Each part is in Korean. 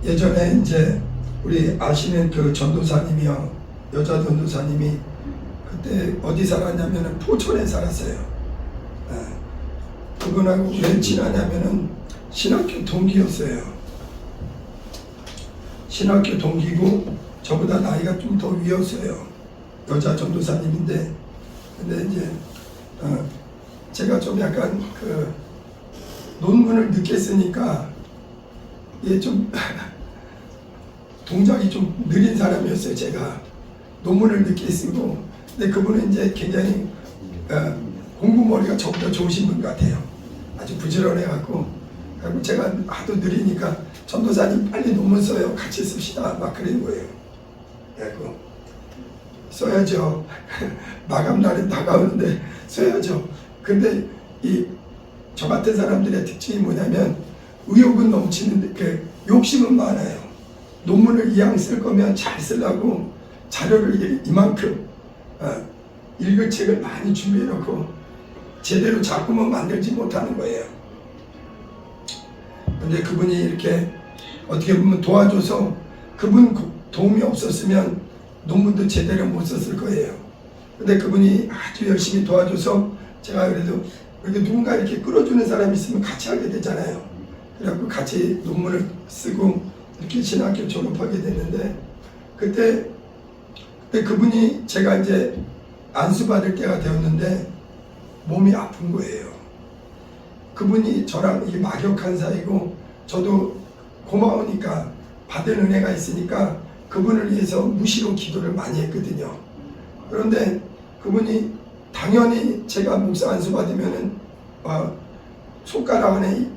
예전에 이제 우리 아시는 그 전도사님이요, 여자 전도사님이 그때 어디 살았냐면은 포천에 살았어요. 그분하고 왜 친하냐면은 신학교 동기였어요. 신학교 동기고 저보다 나이가 좀 더 위였어요. 여자 전도사님인데, 근데 이제 제가 좀 약간 그 논문을 늦게 쓰니까 이게 좀 동작이 좀 느린 사람이었어요. 제가 논문을 늦게 쓰고, 근데 그분은 이제 굉장히 공부머리가 저보다 좋으신 분 같아요. 아주 부지런해갖고, 그리고 제가 하도 느리니까 전도사님 빨리 논문 써요. 같이 씁시다. 막 그런 거예요. 그래갖고 써야죠. 마감날이 다가오는데 써야죠. 근데 저 같은 사람들의 특징이 뭐냐면 의욕은 넘치는데 그 욕심은 많아요. 논문을 이왕 쓸 거면 잘 쓰려고 자료를 이만큼 읽을 책을 많이 준비해놓고 제대로 작품은 만들지 못하는 거예요. 근데 그분이 이렇게 어떻게 보면 도와줘서, 그분 도움이 없었으면 논문도 제대로 못 썼을 거예요. 근데 그분이 아주 열심히 도와줘서 제가 그래도 이렇게 누군가 이렇게 끌어주는 사람이 있으면 같이 하게 되잖아요. 그래갖고 같이 논문을 쓰고 이렇게 신학교 졸업하게 됐는데, 그때 그분이 제가 이제 안수받을 때가 되었는데 몸이 아픈 거예요. 그분이 저랑 이 막역한 사이고, 저도 고마우니까 받은 은혜가 있으니까 그분을 위해서 무시로 기도를 많이 했거든요. 그런데 그분이 당연히 제가 목사 안수 받으면은 손가락 안에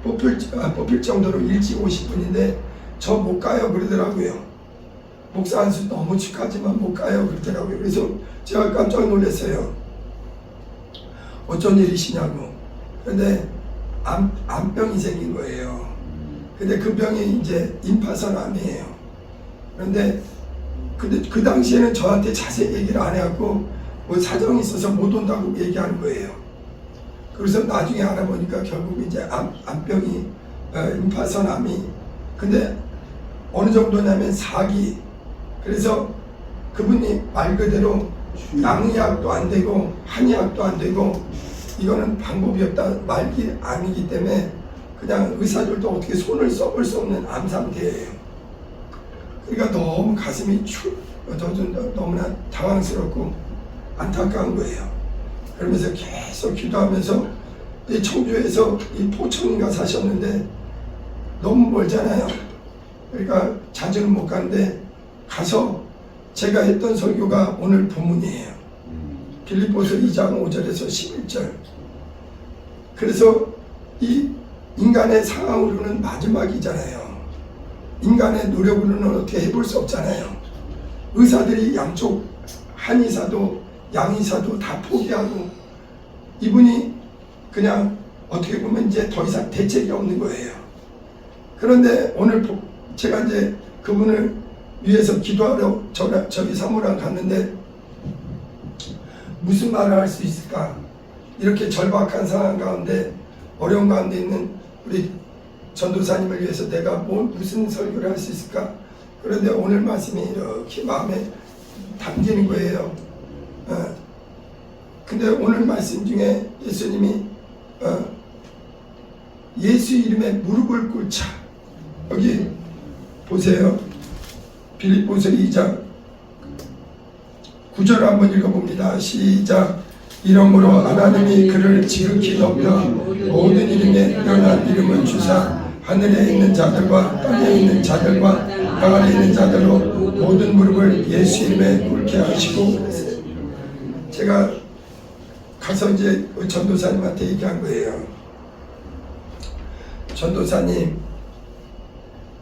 뽑힐 정도로 일찍 오실 분인데 저 못 가요 그러더라고요. 목사 안수 너무 축하하지만 못 가요 그러더라고요. 그래서 제가 깜짝 놀랐어요. 어쩐 일이시냐고. 그런데 암병이 생긴 거예요. 근데 그 병이 이제 임파선암이에요. 그런데 그 당시에는 저한테 자세히 얘기를 안 해갖고 뭐 사정이 있어서 못 온다고 얘기하는 거예요. 그래서 나중에 알아보니까 결국 이제 암병이 임파선암이, 근데 어느 정도냐면 4기. 그래서 그분이 말 그대로 양의학도 안 되고 한의학도 안 되고 이거는 방법이 없다, 말기 암이기 때문에 그냥 의사들도 어떻게 손을 써볼 수 없는 암 상태예요. 그러니까 너무 가슴이 저도 너무나 당황스럽고 안타까운 거예요. 그러면서 계속 기도하면서 이 청주에서 이 포천인가 사셨는데 너무 멀잖아요. 그러니까 자주는 못 가는데 가서 제가 했던 설교가 오늘 본문이에요. 빌립보서 2장 5절에서 11절. 그래서 이 인간의 상황으로는 마지막이잖아요. 인간의 노력으로는 어떻게 해볼 수 없잖아요. 의사들이 양쪽 한의사도 양의사도 다 포기하고 이분이 그냥 어떻게 보면 이제 더 이상 대책이 없는 거예요. 그런데 오늘 제가 이제 그분을 위해서 기도하러 저기 사무랑 갔는데 무슨 말을 할 수 있을까? 이렇게 절박한 상황 가운데 어려운 가운데 있는 우리 전도사님을 위해서 내가 무슨 설교를 할 수 있을까? 그런데 오늘 말씀이 이렇게 마음에 담기는 거예요. 근데 오늘 말씀 중에 예수님이 예수 이름에 무릎을 꿇자. 여기 보세요. 빌립보서 2장 9절 한번 읽어봅니다. 시작. 이러므로 하나님이 그를 지극히 높여 모든 이름에 뛰어난 이름을 주사 하늘에 있는 자들과 땅에 있는 자들과 땅 아래 있는 자들로 모든 무릎을 예수 이름에 꿇게 하시고. 제가 가서 이제 전도사님한테 얘기한 거예요. 전도사님,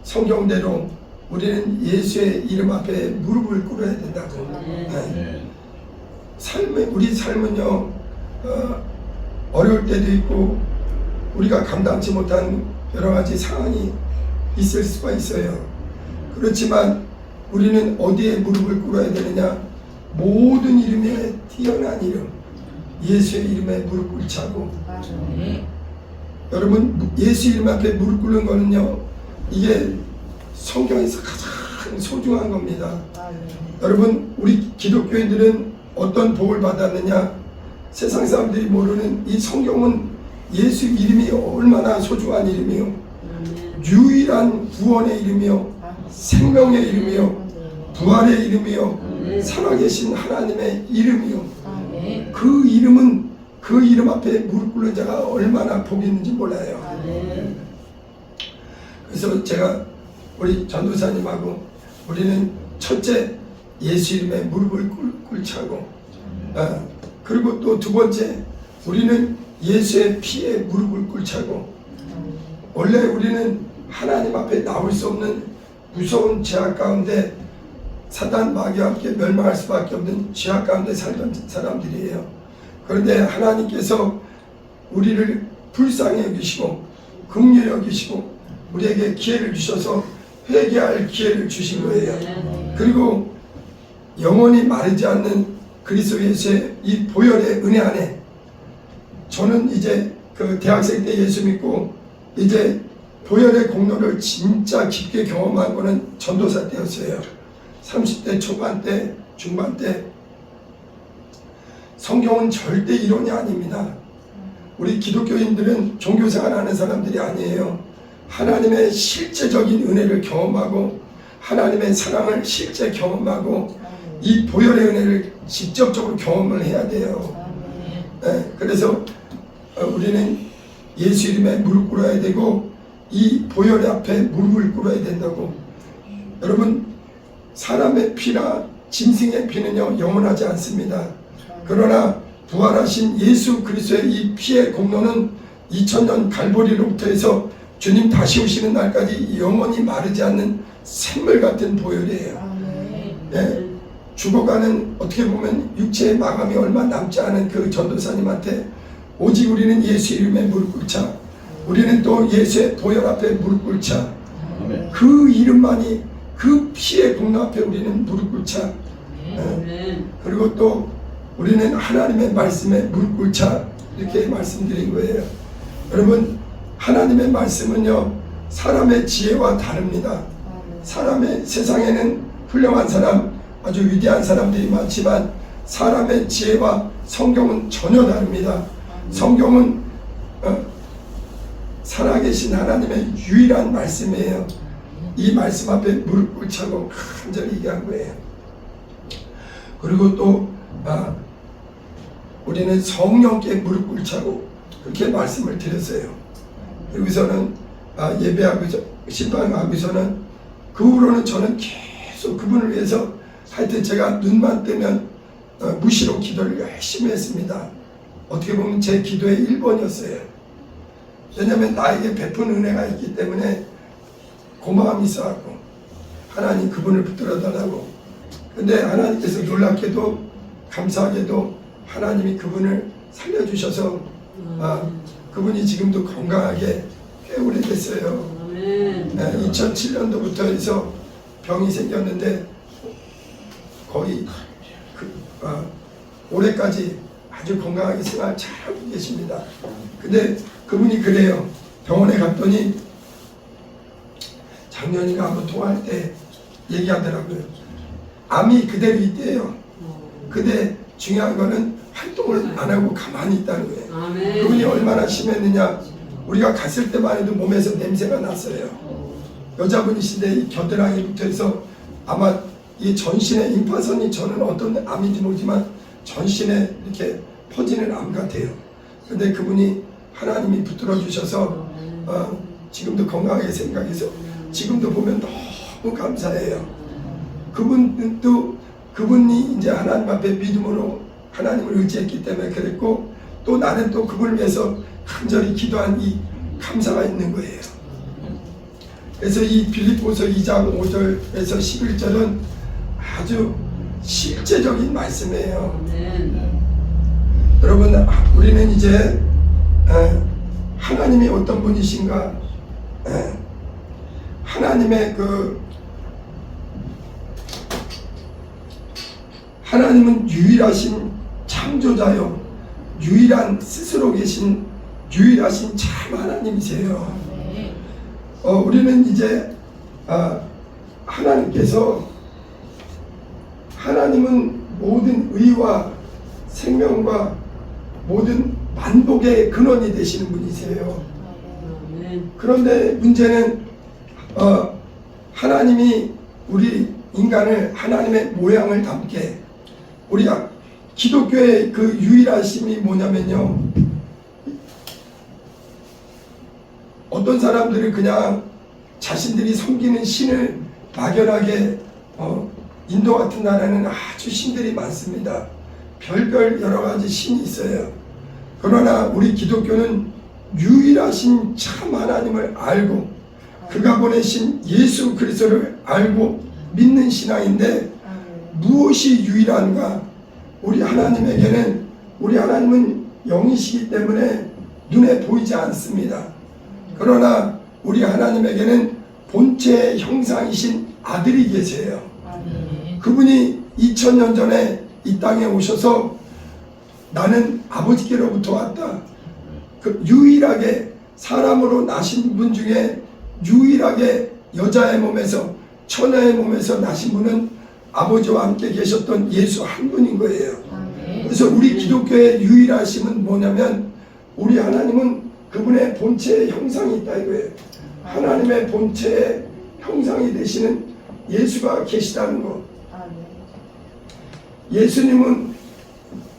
성경대로 우리는 예수의 이름 앞에 무릎을 꿇어야 된다고. 우리 삶은요, 어려울 때도 있고 우리가 감당치 못한 여러 가지 상황이 있을 수가 있어요. 그렇지만 우리는 어디에 무릎을 꿇어야 되느냐? 모든 이름에 뛰어난 이름, 예수의 이름에 무릎 꿇자고. 여러분, 예수 이름 앞에 무릎 꿇는 거는요, 이게 성경에서 가장 소중한 겁니다. 여러분, 우리 기독교인들은 어떤 복을 받았느냐? 세상 사람들이 모르는 이 성경은 예수 이름이 얼마나 소중한 이름이요, 유일한 구원의 이름이요, 생명의 이름이요, 부활의 이름이요, 살아계신 하나님의 이름이요. 그 이름은, 그 이름 앞에 무릎 꿇는 자가 얼마나 복이 있는지 몰라요. 그래서 제가 우리 전도사님하고 우리는 첫째 예수 이름에 무릎을 꿇자고, 그리고 또 두 번째 우리는 예수의 피에 무릎을 꿇자고. 원래 우리는 하나님 앞에 나올 수 없는 무서운 죄악 가운데 사단 마귀와 함께 멸망할 수밖에 없는 죄악 가운데 살던 사람들이에요. 그런데 하나님께서 우리를 불쌍히 여기시고 긍휼히 여기시고 우리에게 기회를 주셔서 회개할 기회를 주신 거예요. 그리고 영원히 마르지 않는 그리스도 예수의 이 보혈의 은혜 안에 저는 이제 그 대학생 때 예수 믿고 이제 보혈의 공로를 진짜 깊게 경험한 거는 전도사 때였어요. 30대 초반 때, 중반 때. 성경은 절대 이론이 아닙니다. 우리 기독교인들은 종교생활 하는 사람들이 아니에요. 하나님의 실제적인 은혜를 경험하고 하나님의 사랑을 실제 경험하고 이 보혈의 은혜를 직접적으로 경험을 해야 돼요. 네, 그래서 우리는 예수 이름에 무릎 꿇어야 되고 이 보혈의 앞에 무릎을 꿇어야 된다고. 여러분, 사람의 피나 짐승의 피는요 영원하지 않습니다. 그러나 부활하신 예수 그리스도의 이 피의 공로는 2000년 갈보리로부터 해서 주님 다시 오시는 날까지 영원히 마르지 않는 샘물 같은 보혈이에요. 네, 죽어가는, 어떻게 보면 육체의 마감이 얼마 남지 않은 그 전도사님한테 오직 우리는 예수 이름에 무릎 꿇자, 우리는 또 예수의 보혈 앞에 무릎 꿇자, 그 이름만이, 그 피의 공로 앞에 우리는 무릎 꿇자. 그리고 또 우리는 하나님의 말씀에 무릎 꿇자, 이렇게 말씀드린 거예요. 여러분, 하나님의 말씀은요 사람의 지혜와 다릅니다. 사람의, 세상에는 훌륭한 사람, 아주 위대한 사람들이 많지만 사람의 지혜와 성경은 전혀 다릅니다. 성경은 살아계신 하나님의 유일한 말씀이에요. 이 말씀 앞에 무릎 꿇자고 간절히 얘기한 거예요. 그리고 또 우리는 성령께 무릎 꿇자고 그렇게 말씀을 드렸어요. 여기서는 예배하고 신방하고서는 그 후로는 저는 계속 그분을 위해서 하여튼 제가 눈만 뜨면 무시로 기도를 열심히 했습니다. 어떻게 보면 제 기도의 1번이었어요. 왜냐하면 나에게 베푼 은혜가 있기 때문에 고마움이 있어갖고 하나님 그분을 붙들어 달라고. 근데 하나님께서 놀랍게도 감사하게도 하나님이 그분을 살려주셔서 그분이 지금도 건강하게 꽤 오래됐어요. 2007년도부터 해서 병이 생겼는데 거의 올해까지 아주 건강하게 생활 잘하고 계십니다. 근데 그분이 그래요. 병원에 갔더니 작년인가 한번 통화할 때 얘기하더라고요. 암이 그대로 있대요. 근데 중요한 거는 활동을 안 하고 가만히 있다는 거예요. 그분이 얼마나 심했느냐, 우리가 갔을 때만 해도 몸에서 냄새가 났어요. 여자분이신데 이 겨드랑이부터 해서 아마 이 전신에 임파선이, 저는 어떤 암인지 모르지만 전신에 이렇게 퍼지는 암 같아요. 근데 그분이 하나님이 붙들어 주셔서 지금도 건강하게 생각해서 지금도 보면 너무 감사해요. 그분이 이제 하나님 앞에 믿음으로 하나님을 의지했기 때문에 그랬고, 또 나는 또 그분을 위해서 간절히 기도한 이 감사가 있는 거예요. 그래서 이 빌립보서 2장 5절에서 11절은 아주 실제적인 말씀이에요. 여러분, 우리는 이제 하나님이 어떤 분이신가, 하나님의 하나님은 유일하신 창조자요, 유일한 스스로 계신 유일하신 참 하나님이세요. 우리는 이제 하나님은 모든 의와 생명과 모든 만복의 근원이 되시는 분이세요. 그런데 문제는 하나님이 우리 인간을 하나님의 모양을 담게, 우리가 기독교의 그 유일하심이 뭐냐면요, 어떤 사람들은 그냥 자신들이 섬기는 신을 막연하게 인도 같은 나라는 아주 신들이 많습니다. 별별 여러 가지 신이 있어요. 그러나 우리 기독교는 유일하신 참 하나님을 알고 그가 보내신 예수 그리스도를 알고 믿는 신앙인데, 무엇이 유일한가? 우리 하나님은 영이시기 때문에 눈에 보이지 않습니다. 그러나 우리 하나님에게는 본체의 형상이신 아들이 계세요. 그분이 2000년 전에 이 땅에 오셔서 나는 아버지께로부터 왔다. 그 유일하게 사람으로 나신 분 중에 유일하게 여자의 몸에서, 처녀의 몸에서 나신 분은 아버지와 함께 계셨던 예수 한 분인 거예요. 그래서 우리 기독교의 유일하심은 뭐냐면, 우리 하나님은 그분의 본체의 형상이 있다 이거예요. 하나님의 본체의 형상이 되시는 예수가 계시다는 거. 예수님은,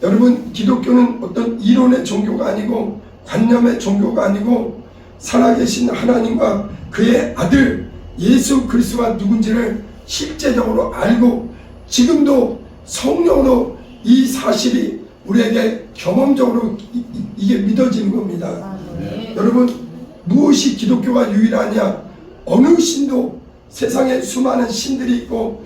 여러분, 기독교는 어떤 이론의 종교가 아니고 관념의 종교가 아니고 살아계신 하나님과 그의 아들 예수 그리스도가 누군지를 실제적으로 알고 지금도 성령으로 이 사실이 우리에게 경험적으로 이게 믿어지는 겁니다. 여러분, 무엇이 기독교가 유일하냐? 어느 신도, 세상에 수많은 신들이 있고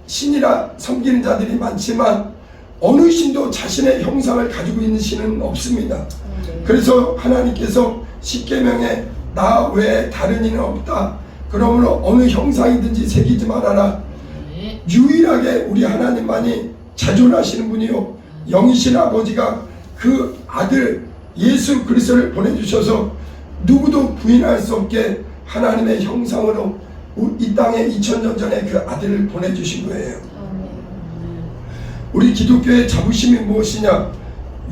신이라 섬기는 자들이 많지만 어느 신도 자신의 형상을 가지고 있는 신은 없습니다. 그래서 하나님께서 십계명에 나 외에 다른 이는 없다. 그러므로 어느 형상이든지 새기지 말아라. 유일하게 우리 하나님만이 자존하시는 분이요, 영이신 아버지가 그 아들 예수 그리스도를 보내주셔서 누구도 부인할 수 없게 하나님의 형상으로 이 땅에 2000년 전에 그 아들을 보내주신 거예요. 우리 기독교의 자부심이 무엇이냐?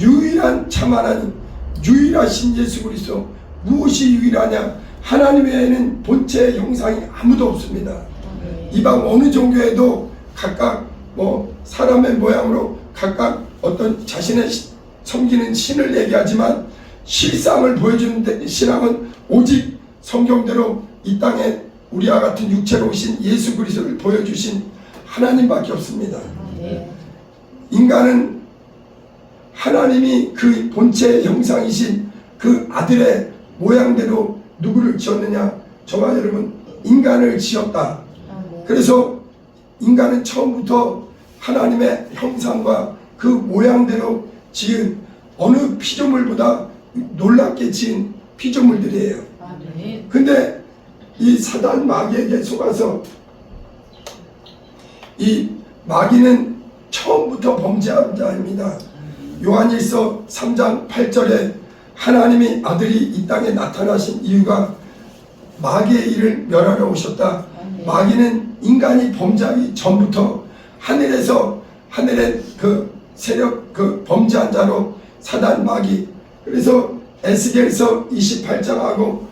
유일한 참 하나님, 유일하신 예수 그리스도. 무엇이 유일하냐? 하나님 외에는 본체의 형상이 아무도 없습니다. 이방 어느 종교에도 각각 사람의 모양으로 각각 어떤 자신의 섬기는 신을 얘기하지만 실상을 보여주는 신앙은 오직 성경대로 이 땅에 우리와 같은 육체로 오신 예수 그리스도를 보여주신 하나님밖에 없습니다. 인간은 하나님이 그 본체의 형상이신 그 아들의 모양대로 누구를 지었느냐? 저와 여러분, 인간을 지었다. 그래서 인간은 처음부터 하나님의 형상과 그 모양대로 지은 어느 피조물보다 놀랍게 지은 피조물들이에요. 근데 이 사단 마귀에게 속아서, 이 마귀는 처음부터 범죄한 자입니다. 요한일서 3장 8절에 하나님의 아들이 이 땅에 나타나신 이유가 마귀의 일을 멸하러 오셨다. 마귀는 인간이 범죄하기 전부터 하늘의 그 세력, 그 범죄한 자로 사단 마귀. 그래서 에스겔서 28장하고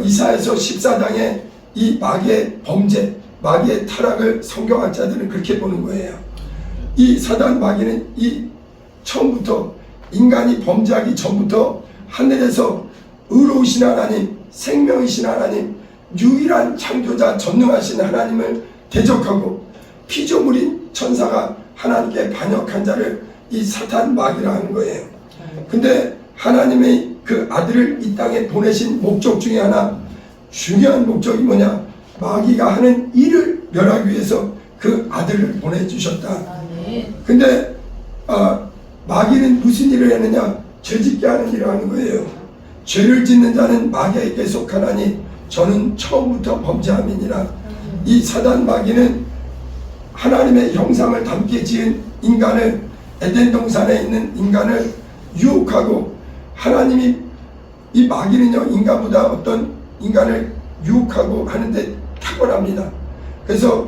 이사야서 14장에 이 마귀의 범죄, 마귀의 타락을 성경학자들은 그렇게 보는 거예요. 이 사단 마귀는 이 처음부터, 인간이 범죄하기 전부터 하늘에서 의로우신 하나님, 생명이신 하나님, 유일한 창조자 전능하신 하나님을 대적하고 피조물인 천사가 하나님께 반역한 자를 이 사탄 마귀라 하는 거예요. 근데 하나님의 그 아들을 이 땅에 보내신 목적 중에 하나, 중요한 목적이 뭐냐? 마귀가 하는 일을 멸하기 위해서 그 아들을 보내주셨다. 근데 마귀는 무슨 일을 했느냐? 죄짓게 하는 일을 하는 거예요. 죄를 짓는 자는 마귀에게 속하나니 저는 처음부터 범죄함이니라. 이 사단 마귀는 하나님의 형상을 담게 지은 인간을, 에덴 동산에 있는 인간을 유혹하고, 하나님이, 이 마귀는요, 인간보다 어떤 인간을 유혹하고 하는데 탁월합니다. 그래서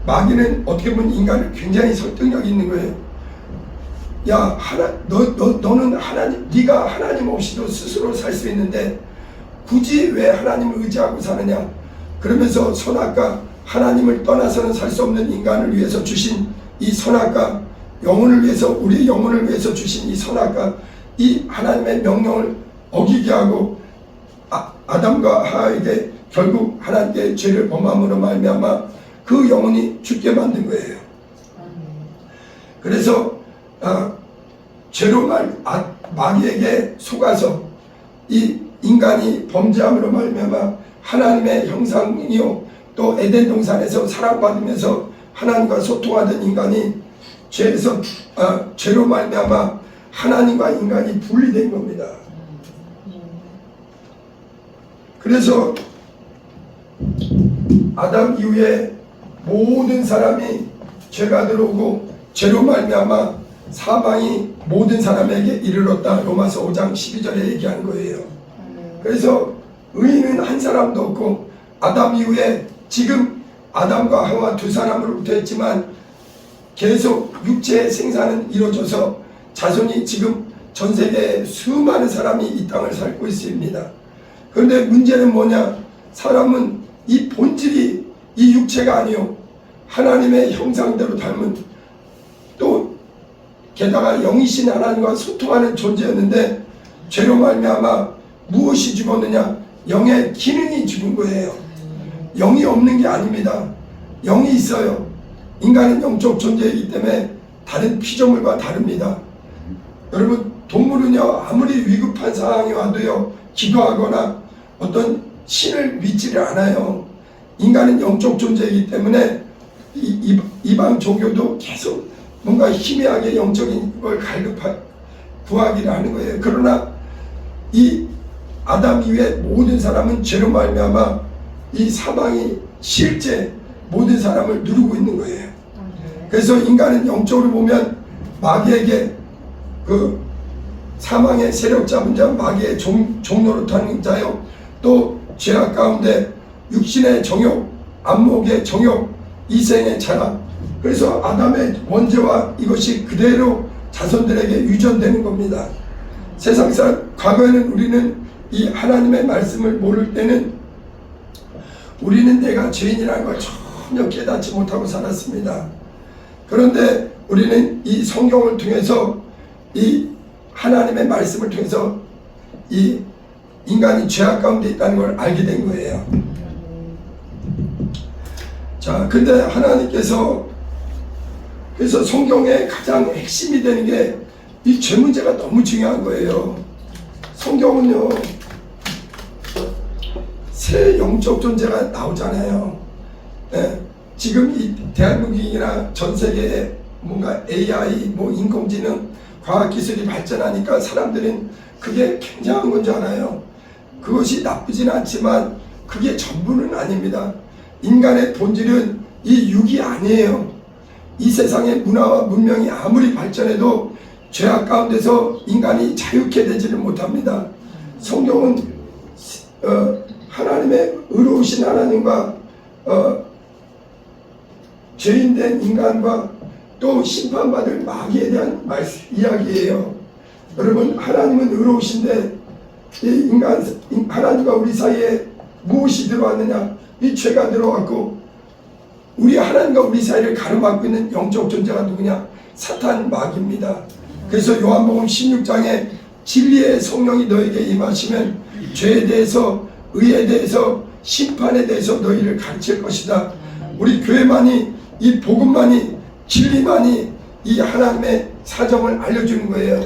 마귀는 어떻게 보면 인간을 굉장히 설득력이 있는 거예요. 야, 너는 하나님, 네가 하나님 없이도 스스로 살 수 있는데 굳이 왜 하나님을 의지하고 사느냐? 그러면서 선악과 하나님을 떠나서는 살 수 없는 인간을 위해서 주신 이 선악과, 영혼을 위해서, 우리의 영혼을 위해서 주신 이 선악과, 이 하나님의 명령을 어기게 하고 아담과 하와에게 결국 하나님께 죄를 범함으로 말미암아 그 영혼이 죽게 만든 거예요. 그래서 죄로 마귀에게 속아서 이 인간이 범죄함으로 말미암아 하나님의 형상이요 또 에덴 동산에서 사랑받으면서 하나님과 소통하던 인간이 죄로 말미암아 하나님과 인간이 분리된 겁니다. 그래서 아담 이후에 모든 사람이 죄가 들어오고 죄로 말미암아 사망이 모든 사람에게 이르렀다. 로마서 5장 12절에 얘기하는 거예요. 그래서 의인은 한 사람도 없고 아담 이후에 지금 아담과 하와 두 사람으로부터 했지만 계속 육체의 생산은 이루어져서 자손이 지금 전 세계에 수많은 사람이 이 땅을 살고 있습니다. 그런데 문제는 뭐냐? 사람은 이 본질이 이 육체가 아니요 하나님의 형상대로 닮은, 또 게다가 영이신 하나님과 소통하는 존재였는데 죄로 말미암아 무엇이 죽었느냐? 영의 기능이 죽은 거예요. 영이 없는 게 아닙니다. 영이 있어요. 인간은 영적 존재이기 때문에 다른 피조물과 다릅니다. 여러분, 동물은요 아무리 위급한 상황이 와도요 기도하거나 어떤 신을 믿지를 않아요. 인간은 영적 존재이기 때문에 이방 종교도 계속 뭔가 희미하게 영적인 걸 구하기를 하는 거예요. 그러나 이 아담 이후에 모든 사람은 죄로 말미암아 이 사망이 실제 모든 사람을 누르고 있는 거예요. 그래서 인간은 영적으로 보면 마귀에게 그 사망의 세력 잡은 자, 마귀의 종노릇하는 자요, 또 죄악 가운데 육신의 정욕, 안목의 정욕, 이생의 자랑. 그래서 아담의 원죄와 이것이 그대로 자손들에게 유전되는 겁니다. 세상 사람, 과거에는 우리는 이 하나님의 말씀을 모를 때는 우리는 내가 죄인이라는 걸 전혀 깨닫지 못하고 살았습니다. 그런데 우리는 이 성경을 통해서, 이 하나님의 말씀을 통해서 이 인간이 죄악 가운데 있다는 걸 알게 된 거예요. 자, 근데 하나님께서, 그래서 성경의 가장 핵심이 되는 게 이 죄 문제가 너무 중요한 거예요. 성경은요 새 영적 존재가 나오잖아요. 예, 지금 이 대한민국이나 전 세계에 뭔가 AI, 뭐 인工지능, 과학기술이 발전하니까 사람들은 그게 굉장한 건 줄 알아요. 그것이 나쁘진 않지만 그게 전부는 아닙니다. 인간의 본질은 이 육이 아니에요. 이 세상의 문화와 문명이 아무리 발전해도 죄악 가운데서 인간이 자유케 되지를 못합니다. 성경은 하나님의 의로우신 하나님과 죄인된 인간과 또 심판받을 마귀에 대한 이야기예요. 여러분, 하나님은 의로우신데 이 하나님과 우리 사이에 무엇이 들어왔느냐? 이 죄가 들어왔고, 우리 하나님과 우리 사이를 가로막고 있는 영적 존재가 누구냐? 사탄, 마귀입니다. 그래서 요한복음 16장에 진리의 성령이 너에게 임하시면 죄에 대해서, 의에 대해서, 심판에 대해서 너희를 가르칠 것이다. 우리 교회만이, 이 복음만이, 진리만이 이 하나님의 사정을 알려주는 거예요.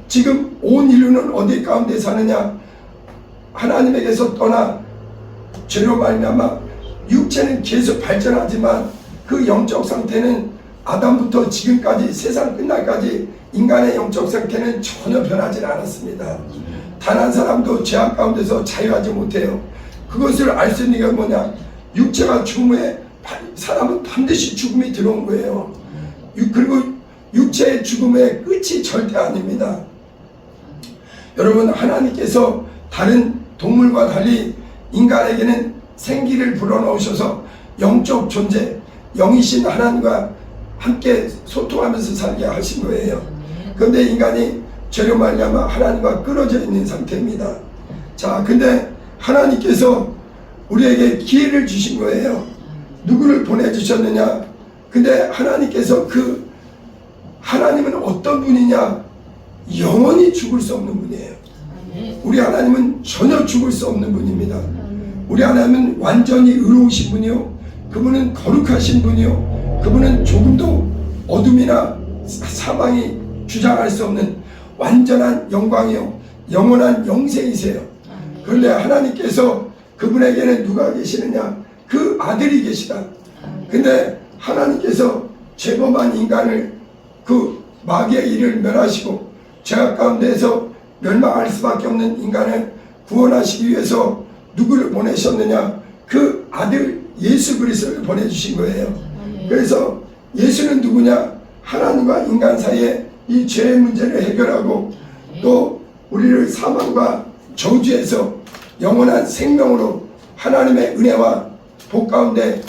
지금 온 인류는 어디 가운데 사느냐? 하나님에게서 떠나 죄로 말미암아 육체는 계속 발전하지만 그 영적 상태는 아담부터 지금까지, 세상 끝날까지 인간의 영적 상태는 전혀 변하지 않았습니다. 단 한 사람도 죄악 가운데서 자유하지 못해요. 그것을 알 수 있는 게 뭐냐? 육체가 죽음에, 사람은 반드시 죽음이 들어온 거예요. 그리고 육체의 죽음의 끝이 절대 아닙니다. 여러분, 하나님께서 다른 동물과 달리 인간에게는 생기를 불어넣으셔서 영적 존재, 영이신 하나님과 함께 소통하면서 살게 하신 거예요. 그런데 인간이 죄로 말미암아 하나님과 끊어져 있는 상태입니다. 자, 근데 하나님께서 우리에게 기회를 주신 거예요. 누구를 보내주셨느냐? 근데 하나님께서 하나님은 어떤 분이냐? 영원히 죽을 수 없는 분이에요. 우리 하나님은 전혀 죽을 수 없는 분입니다. 우리 하나님은 완전히 의로우신 분이요, 그분은 거룩하신 분이요, 그분은 조금도 어둠이나 사망이 주장할 수 없는 완전한 영광이요 영원한 영생이세요. 그런데 하나님께서 그분에게는 누가 계시느냐? 그 아들이 계시다. 근데 하나님께서 죄범한 인간을 그 마귀의 일을 멸하시고 죄악 가운데에서 멸망할 수밖에 없는 인간을 구원하시기 위해서 누구를 보내셨느냐? 그 아들 예수 그리스도를 보내주신 거예요. 그래서 예수는 누구냐? 하나님과 인간 사이에 이 죄의 문제를 해결하고 또 우리를 사망과 저주에서 영원한 생명으로 하나님의 은혜와 복 가운데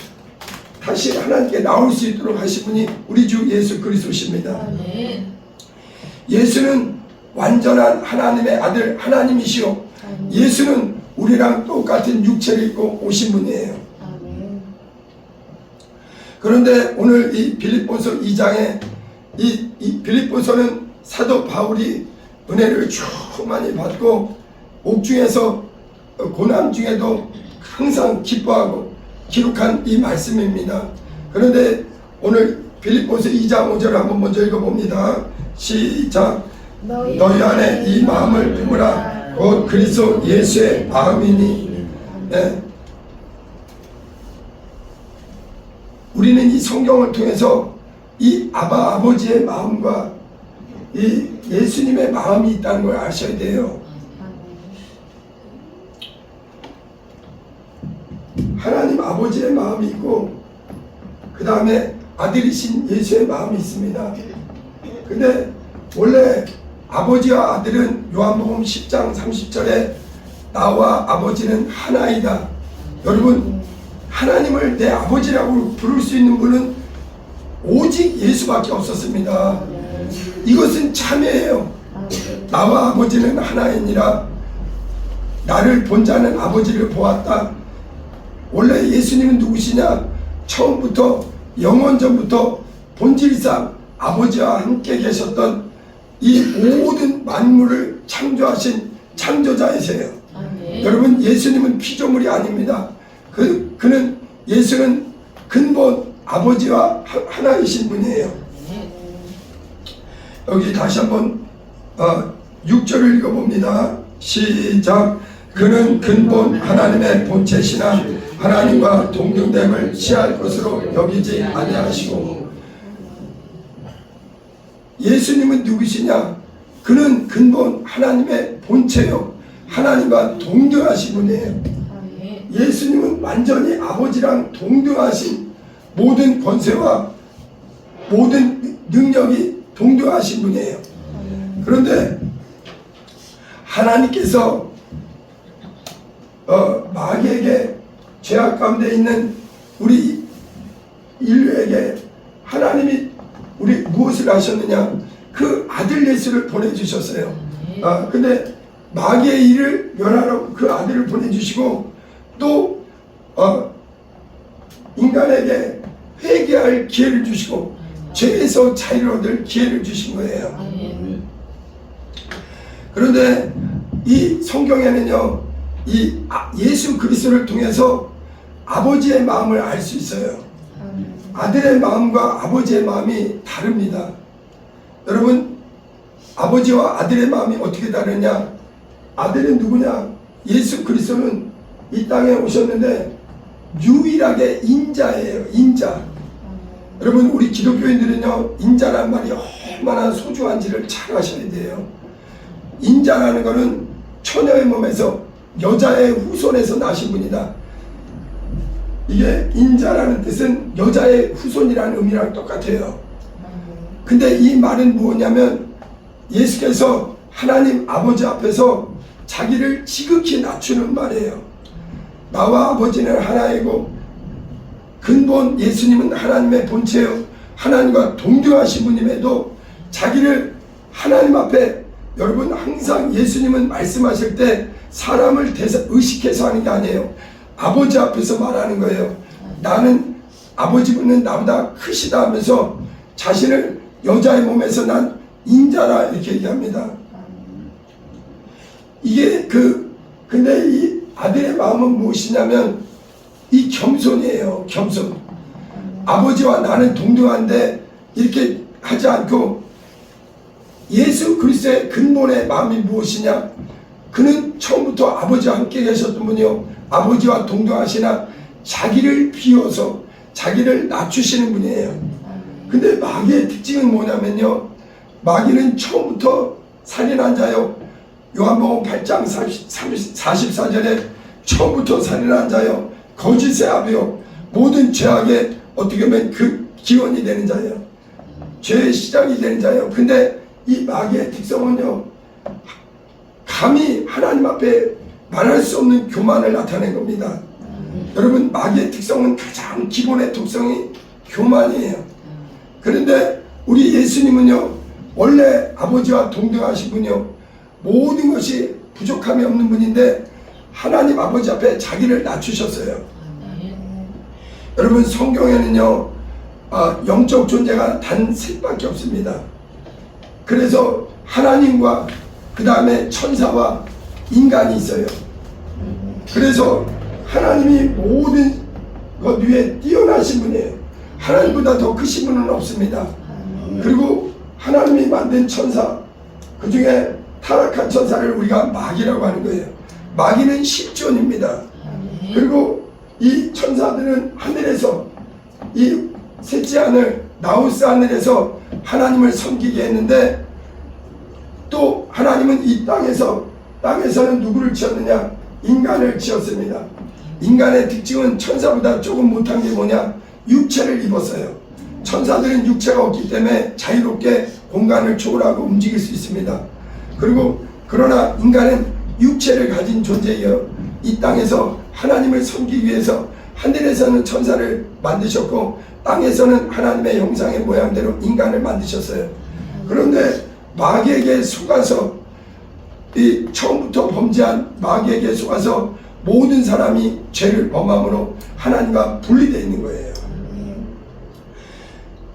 다시 하나님께 나올 수 있도록 하신 분이 우리 주 예수 그리스도십니다. 예수는 완전한 하나님의 아들 하나님이시오. 예수는 우리랑 똑같은 육체를 입고 오신 분이에요. 그런데 오늘 이 빌립보서 2장에 이 빌립보서는 사도 바울이 은혜를 충만히 받고 옥중에서 고난 중에도 항상 기뻐하고 기록한 이 말씀입니다. 그런데 오늘 빌립보서 2장 5절을 한번 먼저 읽어봅니다. 시작. 너희 안에 이 마음을 품으라. 곧 그리스도 예수의 마음이니. 네. 우리는 이 성경을 통해서 이 아버지의 마음과 이 예수님의 마음이 있다는 걸 아셔야 돼요. 하나님 아버지의 마음이 있고 그 다음에 아들이신 예수의 마음이 있습니다. 근데 원래 아버지와 아들은 요한복음 10장 30절에 나와 아버지는 하나이다. 여러분, 하나님을 내 아버지라고 부를 수 있는 분은 오직 예수밖에 없었습니다. 이것은 참회예요. 나와 아버지는 하나이니라. 나를 본 자는 아버지를 보았다. 원래 예수님은 누구시냐? 처음부터 영원전부터 본질상 아버지와 함께 계셨던 이 모든 만물을 창조하신 창조자이세요. 여러분, 예수님은 피조물이 아닙니다. 예수는 근본 아버지와 하나이신 분이에요. 여기 다시 한번 6절을 읽어봅니다. 시작. 그는 근본 하나님의 본체시나 하나님과 동등됨을 취할 것으로 여기지 아니하시고. 예수님은 누구시냐? 그는 근본 하나님의 본체요 하나님과 동등하신 분이에요. 예수님은 완전히 아버지랑 동등하신, 모든 권세와 모든 능력이 동등하신 분이에요. 그런데 하나님께서 마귀에게 죄악 가운데 있는 우리 인류에게 하나님이 우리 무엇을 하셨느냐? 그 아들 예수를 보내주셨어요. 근데 마귀의 일을 멸하러 그 아들을 보내주시고 또 인간에게 회개할 기회를 주시고 죄에서 자유를 얻을 기회를 주신 거예요. 그런데 이 성경에는요, 이 예수 그리스도를 통해서 아버지의 마음을 알 수 있어요. 아들의 마음과 아버지의 마음이 다릅니다. 여러분, 아버지와 아들의 마음이 어떻게 다르냐? 아들은 누구냐? 예수 그리스도는 이 땅에 오셨는데 유일하게 인자예요. 인자. 여러분, 우리 기독교인들은요, 인자란 말이 얼마나 소중한지를 잘 아셔야 돼요. 인자라는 것은 처녀의 몸에서 여자의 후손에서 나신 분이다. 이게 인자라는 뜻은 여자의 후손이라는 의미랑 똑같아요. 근데 이 말은 뭐냐면 예수께서 하나님 아버지 앞에서 자기를 지극히 낮추는 말이에요. 나와 아버지는 하나이고 근본 예수님은 하나님의 본체요 하나님과 동등하신 분임에도 자기를 하나님 앞에, 여러분 항상 예수님은 말씀하실 때 사람을 의식해서 하는 게 아니에요. 아버지 앞에서 말하는 거예요. 나는 아버지분은 나보다 크시다 하면서 자신을 여자의 몸에서 난 인자라 이렇게 얘기합니다. 이게 근데 이 아들의 마음은 무엇이냐면 이 겸손이에요. 겸손. 아버지와 나는 동등한데 이렇게 하지 않고 예수 그리스도의 근본의 마음이 무엇이냐? 그는 처음부터 아버지와 함께 계셨던 분이요 아버지와 동등하시나 자기를 비워서 자기를 낮추시는 분이에요. 근데 마귀의 특징은 뭐냐면요, 마귀는 처음부터 살인한 자요, 요한복음 8장 44절에 처음부터 살인한 자요 거짓의 아비요 모든 죄악의 어떻게 보면 그 기원이 되는 자예요. 죄의 시작이 되는 자예요. 근데 이 마귀의 특성은요, 감히 하나님 앞에 말할 수 없는 교만을 나타낸 겁니다. 여러분 마귀의 특성은 가장 기본의 특성이 교만이에요. 그런데 우리 예수님은요 원래 아버지와 동등하신 분이요 모든 것이 부족함이 없는 분인데 하나님 아버지 앞에 자기를 낮추셨어요. 여러분 성경에는요 영적 존재가 단 셋밖에 없습니다. 그래서 하나님과 그 다음에 천사와 인간이 있어요. 그래서 하나님이 모든 것 위에 뛰어나신 분이에요. 하나님보다 더 크신 분은 없습니다. 그리고 하나님이 만든 천사, 그 중에 타락한 천사를 우리가 마귀라고 하는 거예요. 마귀는 십존입니다. 그리고 이 천사들은 하늘에서 이 셋째 하늘 나우스 하늘에서 하나님을 섬기게 했는데 또 하나님은 이 땅에서는 누구를 지었느냐? 인간을 지었습니다. 인간의 특징은 천사보다 조금 못한 게 뭐냐? 육체를 입었어요. 천사들은 육체가 없기 때문에 자유롭게 공간을 초월하고 움직일 수 있습니다. 그러나 인간은 육체를 가진 존재예요. 이 땅에서 하나님을 섬기기 위해서 하늘에서는 천사를 만드셨고 땅에서는 하나님의 형상의 모양대로 인간을 만드셨어요. 그런데 마귀에게 속아서 이 처음부터 범죄한 마귀에게 속아서 모든 사람이 죄를 범함으로 하나님과 분리되어 있는 거예요.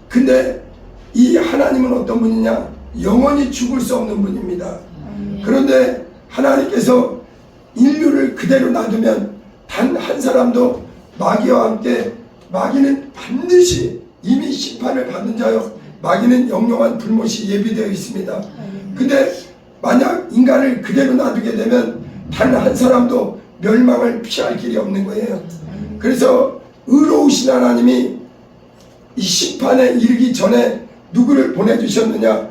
근데 이 하나님은 어떤 분이냐? 영원히 죽을 수 없는 분입니다. 그런데 하나님께서 인류를 그대로 놔두면 단 한 사람도 마귀와 함께, 마귀는 반드시 이미 심판을 받은 자요 마귀는 영영한 불못이 예비되어 있습니다. 근데 만약 인간을 그대로 놔두게 되면 단 한 사람도 멸망을 피할 길이 없는 거예요. 그래서 의로우신 하나님이 이 심판에 이르기 전에 누구를 보내주셨느냐?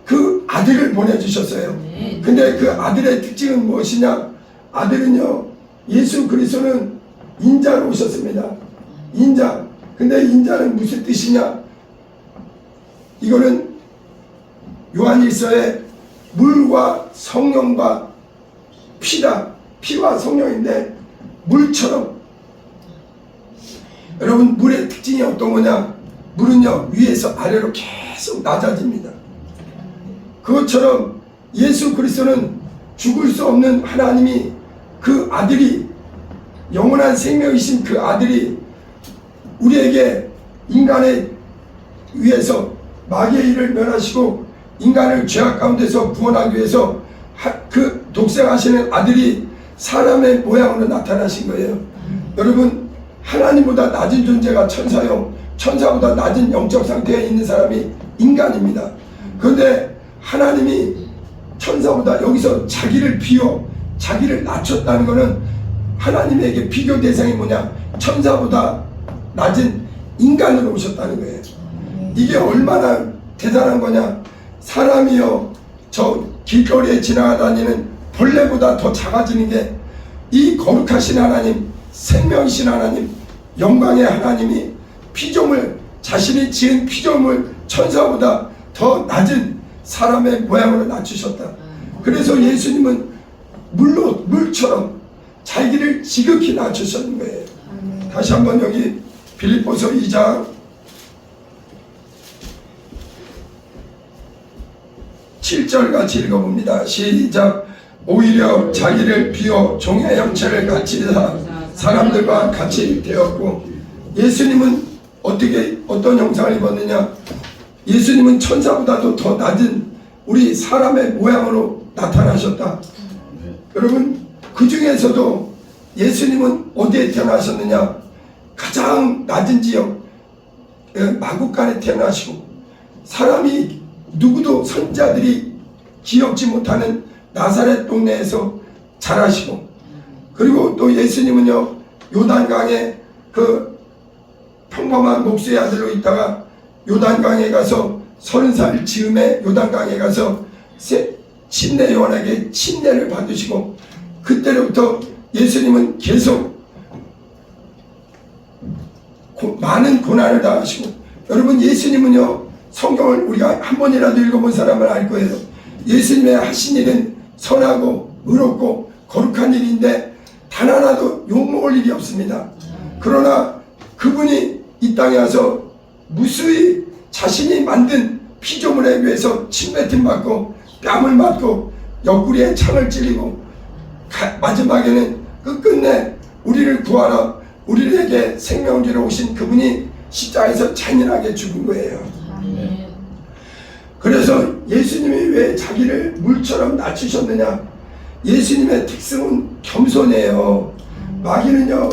그 아들을 보내주셨어요. 근데 그 아들의 특징은 무엇이냐? 아들은요, 예수 그리스도는 인자로 오셨습니다. 인자. 근데 인자는 무슨 뜻이냐? 이거는 요한일서에 물과 성령과 피다. 피와 성령인데 물처럼. 여러분 물의 특징이 어떤 거냐? 물은요 위에서 아래로 계속 낮아집니다. 그것처럼 예수 그리스도는 죽을 수 없는 하나님이 그 아들이, 영원한 생명이신 그 아들이 우리에게 인간의 위해서 마귀의 일을 멸하시고 인간을 죄악 가운데서 구원하기 위해서 그 독생하시는 아들이 사람의 모양으로 나타나신 거예요. 여러분 하나님보다 낮은 존재가 천사요, 천사보다 낮은 영적 상태에 있는 사람이 인간입니다. 그런데 하나님이 천사보다 여기서 자기를 비워 자기를 낮췄다는 것은 하나님에게 비교 대상이 뭐냐? 천사보다 낮은 인간으로 오셨다는 거예요. 이게 얼마나 대단한 거냐? 사람이요 저 길거리에 지나다니는 벌레보다 더 작아지는 게 이 거룩하신 하나님, 생명이신 하나님, 영광의 하나님이 피조물, 자신이 지은 피조물 천사보다 더 낮은 사람의 모양으로 낮추셨다. 그래서 예수님은 물처럼 자기를 지극히 낮추셨는 거예요. 다시 한번 여기 빌립보서 2장 7절 같이 읽어봅니다. 시작. 오히려 자기를 비워 종의 형체를 갖추사 사람들과 같이 되었고, 예수님은 어떤 형상을 입었느냐? 예수님은 천사보다도 더 낮은 우리 사람의 모양으로 나타나셨다. 여러분, 그 중에서도 예수님은 어디에 태어나셨느냐? 가장 낮은 지역 마구간에 태어나시고, 사람이 누구도 선자들이 기억지 못하는 나사렛 동네에서 자라시고, 그리고 또 예수님은요 요단강에 그 평범한 목수의 아들로 있다가 요단강에 가서 30살 즈음에 요단강에 가서 침례 요한에게 침례를 받으시고, 그때로부터 예수님은 계속 많은 고난을 당하시고, 여러분 예수님은요 성경을 우리가 한 번이라도 읽어본 사람은 알 거예요. 예수님의 하신 일은 선하고 의롭고 거룩한 일인데 단 하나도 욕먹을 일이 없습니다. 그러나 그분이 이 땅에 와서 무수히 자신이 만든 피조물에 의해서 침뱉음 받고 뺨을 맞고 옆구리에 창을 찔리고 마지막에는 끝끝내 우리를 구하러 우리에게 생명을 주러 오신 그분이 십자가에서 잔인하게 죽은 거예요. 그래서 예수님이 왜 자기를 물처럼 낮추셨느냐? 예수님의 특성은 겸손해요. 마귀는요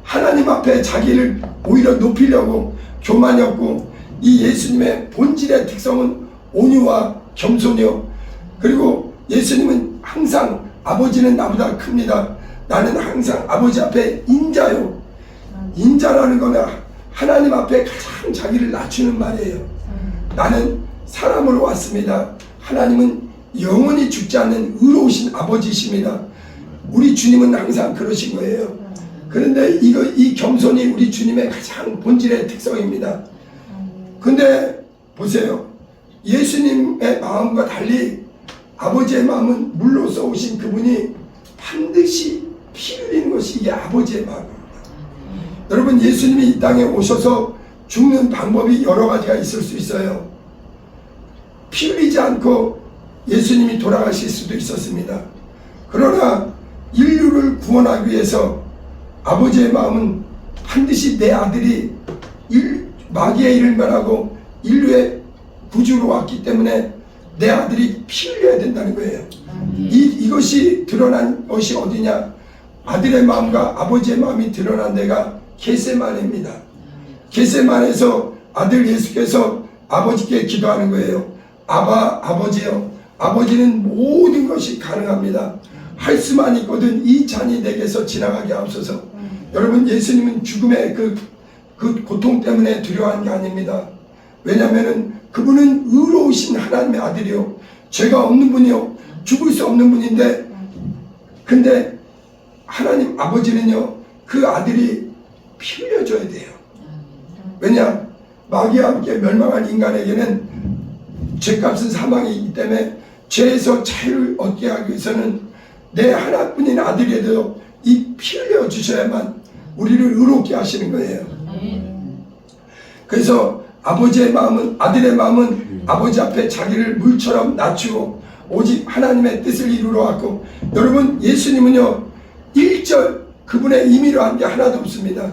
하나님 앞에 자기를 오히려 높이려고 교만이었고, 이 예수님의 본질의 특성은 온유와 겸손이요. 그리고 예수님은 항상 아버지는 나보다 큽니다. 나는 항상 아버지 앞에 인자요. 인자라는 거는 하나님 앞에 가장 자기를 낮추는 말이에요. 나는 사람으로 왔습니다. 하나님은 영원히 죽지 않는 의로우신 아버지십니다. 우리 주님은 항상 그러신 거예요. 그런데 이 겸손이 우리 주님의 가장 본질의 특성입니다. 근데 보세요. 예수님의 마음과 달리 아버지의 마음은 물로써 오신 그분이 반드시 피 흘리는 것이 이게 아버지의 마음입니다. 여러분, 예수님이 이 땅에 오셔서 죽는 방법이 여러 가지가 있을 수 있어요. 피 흘리지 않고 예수님이 돌아가실 수도 있었습니다. 그러나 인류를 구원하기 위해서 아버지의 마음은 반드시 내 아들이 마귀의 일을 멸하고 인류의 구주로 왔기 때문에 내 아들이 피 흘려야 된다는 거예요. 이것이 드러난 것이 어디냐? 아들의 마음과 아버지의 마음이 드러난 데가 겟세마네입니다. 겟세마네에서 아들 예수께서 아버지께 기도하는 거예요. 아버지요, 아버지는 모든 것이 가능합니다. 할 수만 있거든 이 잔이 내게서 지나가게 하옵소서. 여러분, 예수님은 죽음의 그 고통 때문에 두려워한 게 아닙니다. 왜냐하면 그분은 의로우신 하나님의 아들이요, 죄가 없는 분이요, 죽을 수 없는 분인데, 근데 하나님 아버지는요 그 아들이 피 흘려줘야 돼요. 왜냐? 마귀와 함께 멸망한 인간에게는 죄값은 사망이기 때문에 죄에서 자유를 얻게 하기 위해서는 내 하나뿐인 아들에도 이 피 흘려 주셔야만 우리를 의롭게 하시는 거예요. 그래서 아버지의 마음은, 아들의 마음은 아버지 앞에 자기를 물처럼 낮추고 오직 하나님의 뜻을 이루러 왔고, 여러분, 예수님은요 1절 그분의 임의로 한 게 하나도 없습니다.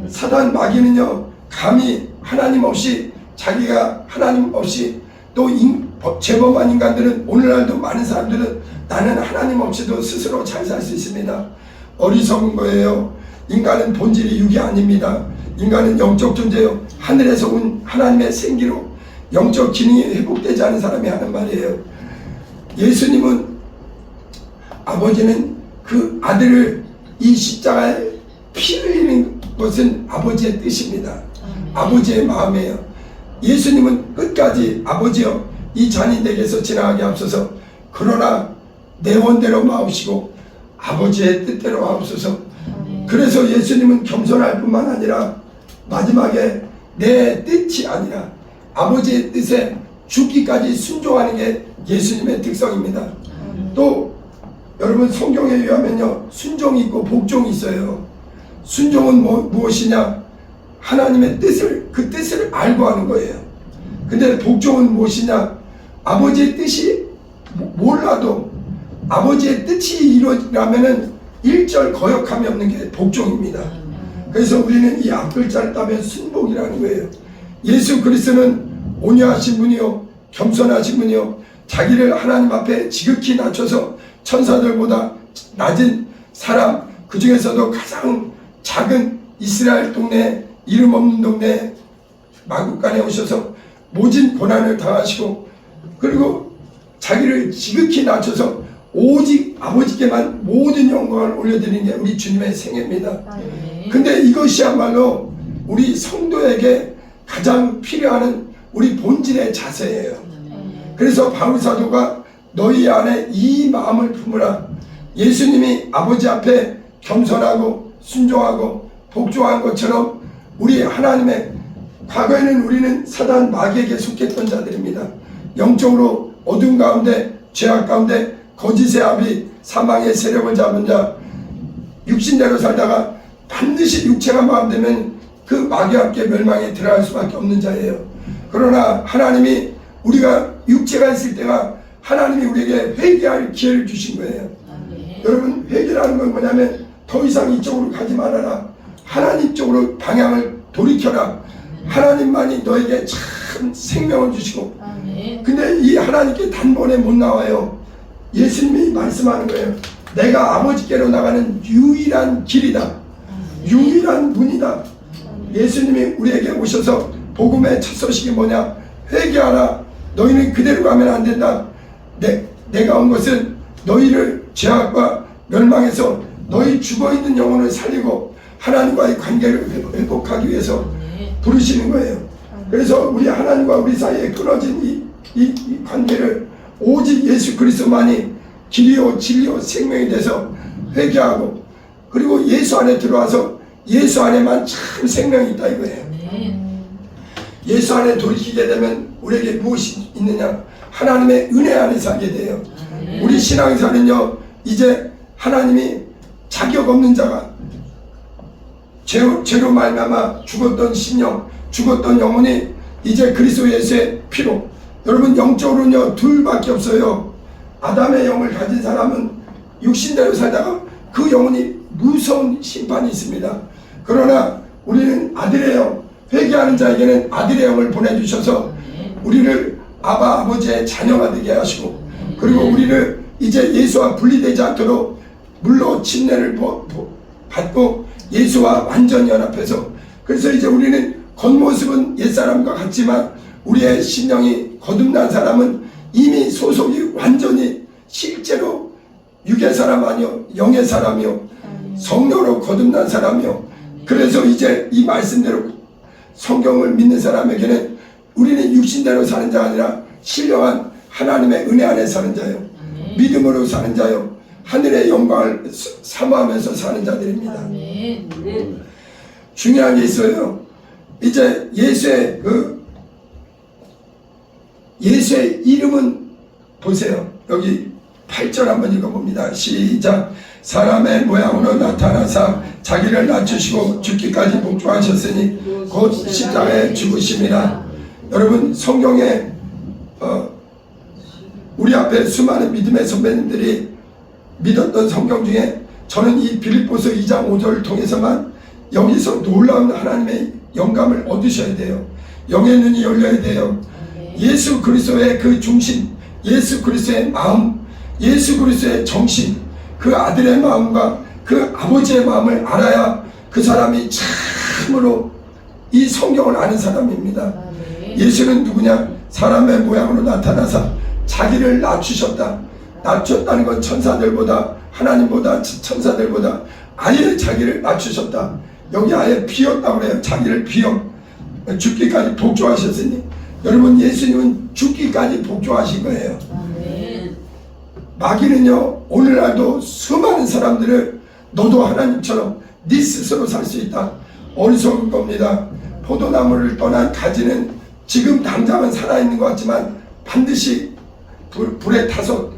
사단 마귀는요 감히 하나님 없이, 자기가 하나님 없이, 또 죄범한 인간들은, 오늘날도 많은 사람들은 나는 하나님 없이도 스스로 잘 살 수 있습니다. 어리석은 거예요. 인간은 본질이 육이 아닙니다. 인간은 영적 존재요, 하늘에서 온 하나님의 생기로 영적 기능이 회복되지 않은 사람이 하는 말이에요. 예수님은, 아버지는 그 아들을 이 십자가에 피 흘리는 것은 아버지의 뜻입니다. 아버지의 마음이에요. 예수님은 끝까지 아버지여 이 잔이 내게서 지나가게 하옵소서, 그러나 내 원대로 마옵시고 아버지의 뜻대로 하옵소서. 그래서 예수님은 겸손할 뿐만 아니라 마지막에 내 뜻이 아니라 아버지의 뜻에 죽기까지 순종하는 게 예수님의 특성입니다. 또 여러분 성경에 의하면요 순종이 있고 복종이 있어요. 순종은 무엇이냐? 하나님의 뜻을 그 뜻을 알고 하는 거예요. 근데 복종은 무엇이냐? 아버지의 뜻이 몰라도 아버지의 뜻이 이루어지려면은 일절 거역함이 없는 게 복종입니다. 그래서 우리는 이 앞글자를 따면 순복이라는 거예요. 예수 그리스도는 온유하신 분이요 겸손하신 분이요 자기를 하나님 앞에 지극히 낮춰서 천사들보다 낮은 사람, 그 중에서도 가장 작은 이스라엘 동네, 이름 없는 동네 마국간에 오셔서 모진 고난을 당하시고, 그리고 자기를 지극히 낮춰서 오직 아버지께만 모든 영광을 올려드리는 게 우리 주님의 생애입니다. 근데 이것이야말로 우리 성도에게 가장 필요한 우리 본질의 자세예요. 그래서 바울 사도가 너희 안에 이 마음을 품으라. 예수님이 아버지 앞에 겸손하고 순종하고 복종한 것처럼 우리 하나님의, 과거에는 우리는 사단 마귀에게 속했던 자들입니다. 영적으로 어둠 가운데 죄악 가운데 거짓의 아비 사망의 세력을 잡은 자, 육신대로 살다가 반드시 육체가 마음되면 그 마귀와 함께 멸망에 들어갈 수밖에 없는 자예요. 그러나 하나님이 우리가 육체가 있을 때가 하나님이 우리에게 회개할 기회를 주신 거예요. 여러분 회개라는 건 뭐냐면 더 이상 이쪽으로 가지 말아라. 하나님 쪽으로 방향을 돌이켜라. 하나님만이 너에게 참 생명을 주시고, 근데 이 하나님께 단번에 못 나와요. 예수님이 말씀하는 거예요. 내가 아버지께로 나가는 유일한 길이다. 유일한 문이다. 예수님이 우리에게 오셔서 복음의 첫 소식이 뭐냐? 회개하라. 너희는 그대로 가면 안 된다. 내가 온 것은 너희를 죄악과 멸망에서 너희 죽어있는 영혼을 살리고 하나님과의 관계를 회복하기 위해서 부르시는 거예요. 그래서 우리 하나님과 우리 사이에 끊어진 이 관계를 오직 예수 그리스도만이 길이요 진리요 생명이 돼서 회개하고, 그리고 예수 안에 들어와서 예수 안에만 참 생명이 있다 이거예요. 예수 안에 돌이키게 되면 우리에게 무엇이 있느냐? 하나님의 은혜 안에 살게 돼요. 우리 신앙에서는요 이제 하나님이 자격 없는 자가 죄로 말미암아 죽었던 심령, 죽었던 영혼이 이제 그리스도 예수의 피로, 여러분 영적으로는요 둘밖에 없어요. 아담의 영을 가진 사람은 육신대로 살다가 그 영혼이 무서운 심판이 있습니다. 그러나 우리는 아들의 영, 회개하는 자에게는 아들의 영을 보내주셔서 우리를 아버지의 자녀가 되게 하시고, 그리고 우리를 이제 예수와 분리되지 않도록 물로 침례를 받고 예수와 완전히 연합해서, 그래서 이제 우리는 겉모습은 옛사람과 같지만 우리의 심령이 거듭난 사람은 이미 소속이 완전히 실제로 육의 사람 아니요 영의 사람이요 성령으로 거듭난 사람이요. 그래서 이제 이 말씀대로 성경을 믿는 사람에게는 우리는 육신대로 사는 자가 아니라 신령한 하나님의 은혜 안에 사는 자요, 믿음으로 사는 자요, 하늘의 영광을 사모하면서 사는 자들입니다. 중요한 게 있어요. 이제 예수의 이름은 보세요. 여기 8절 한번 읽어봅니다. 시작. 사람의 모양으로 나타나사 자기를 낮추시고 죽기까지 복종하셨으니 곧 십자가에 죽으심이라. 여러분 성경에 우리 앞에 수많은 믿음의 선배님들이 믿었던 성경 중에 저는 이 빌립보서 2장 5절을 통해서만 여기서 놀라운 하나님의 영감을 얻으셔야 돼요. 영의 눈이 열려야 돼요. 예수 그리스도의 그 중심, 예수 그리스도의 마음, 예수 그리스도의 정신, 그 아들의 마음과 그 아버지의 마음을 알아야 그 사람이 참으로 이 성경을 아는 사람입니다. 예수는 누구냐? 사람의 모양으로 나타나사 자기를 낮추셨다. 낮췄다는 건 천사들보다, 하나님보다, 천사들보다 아예 자기를 낮추셨다. 여기 아예 비웠다고 그래요. 자기를 비워 죽기까지 복종하셨으니, 여러분 예수님은 죽기까지 복종하신 거예요. 마귀는요 오늘날도 수많은 사람들을 너도 하나님처럼 네 스스로 살 수 있다, 어리석은 겁니다. 포도나무를 떠난 가지는 지금 당장은 살아있는 것 같지만 반드시 불에 타서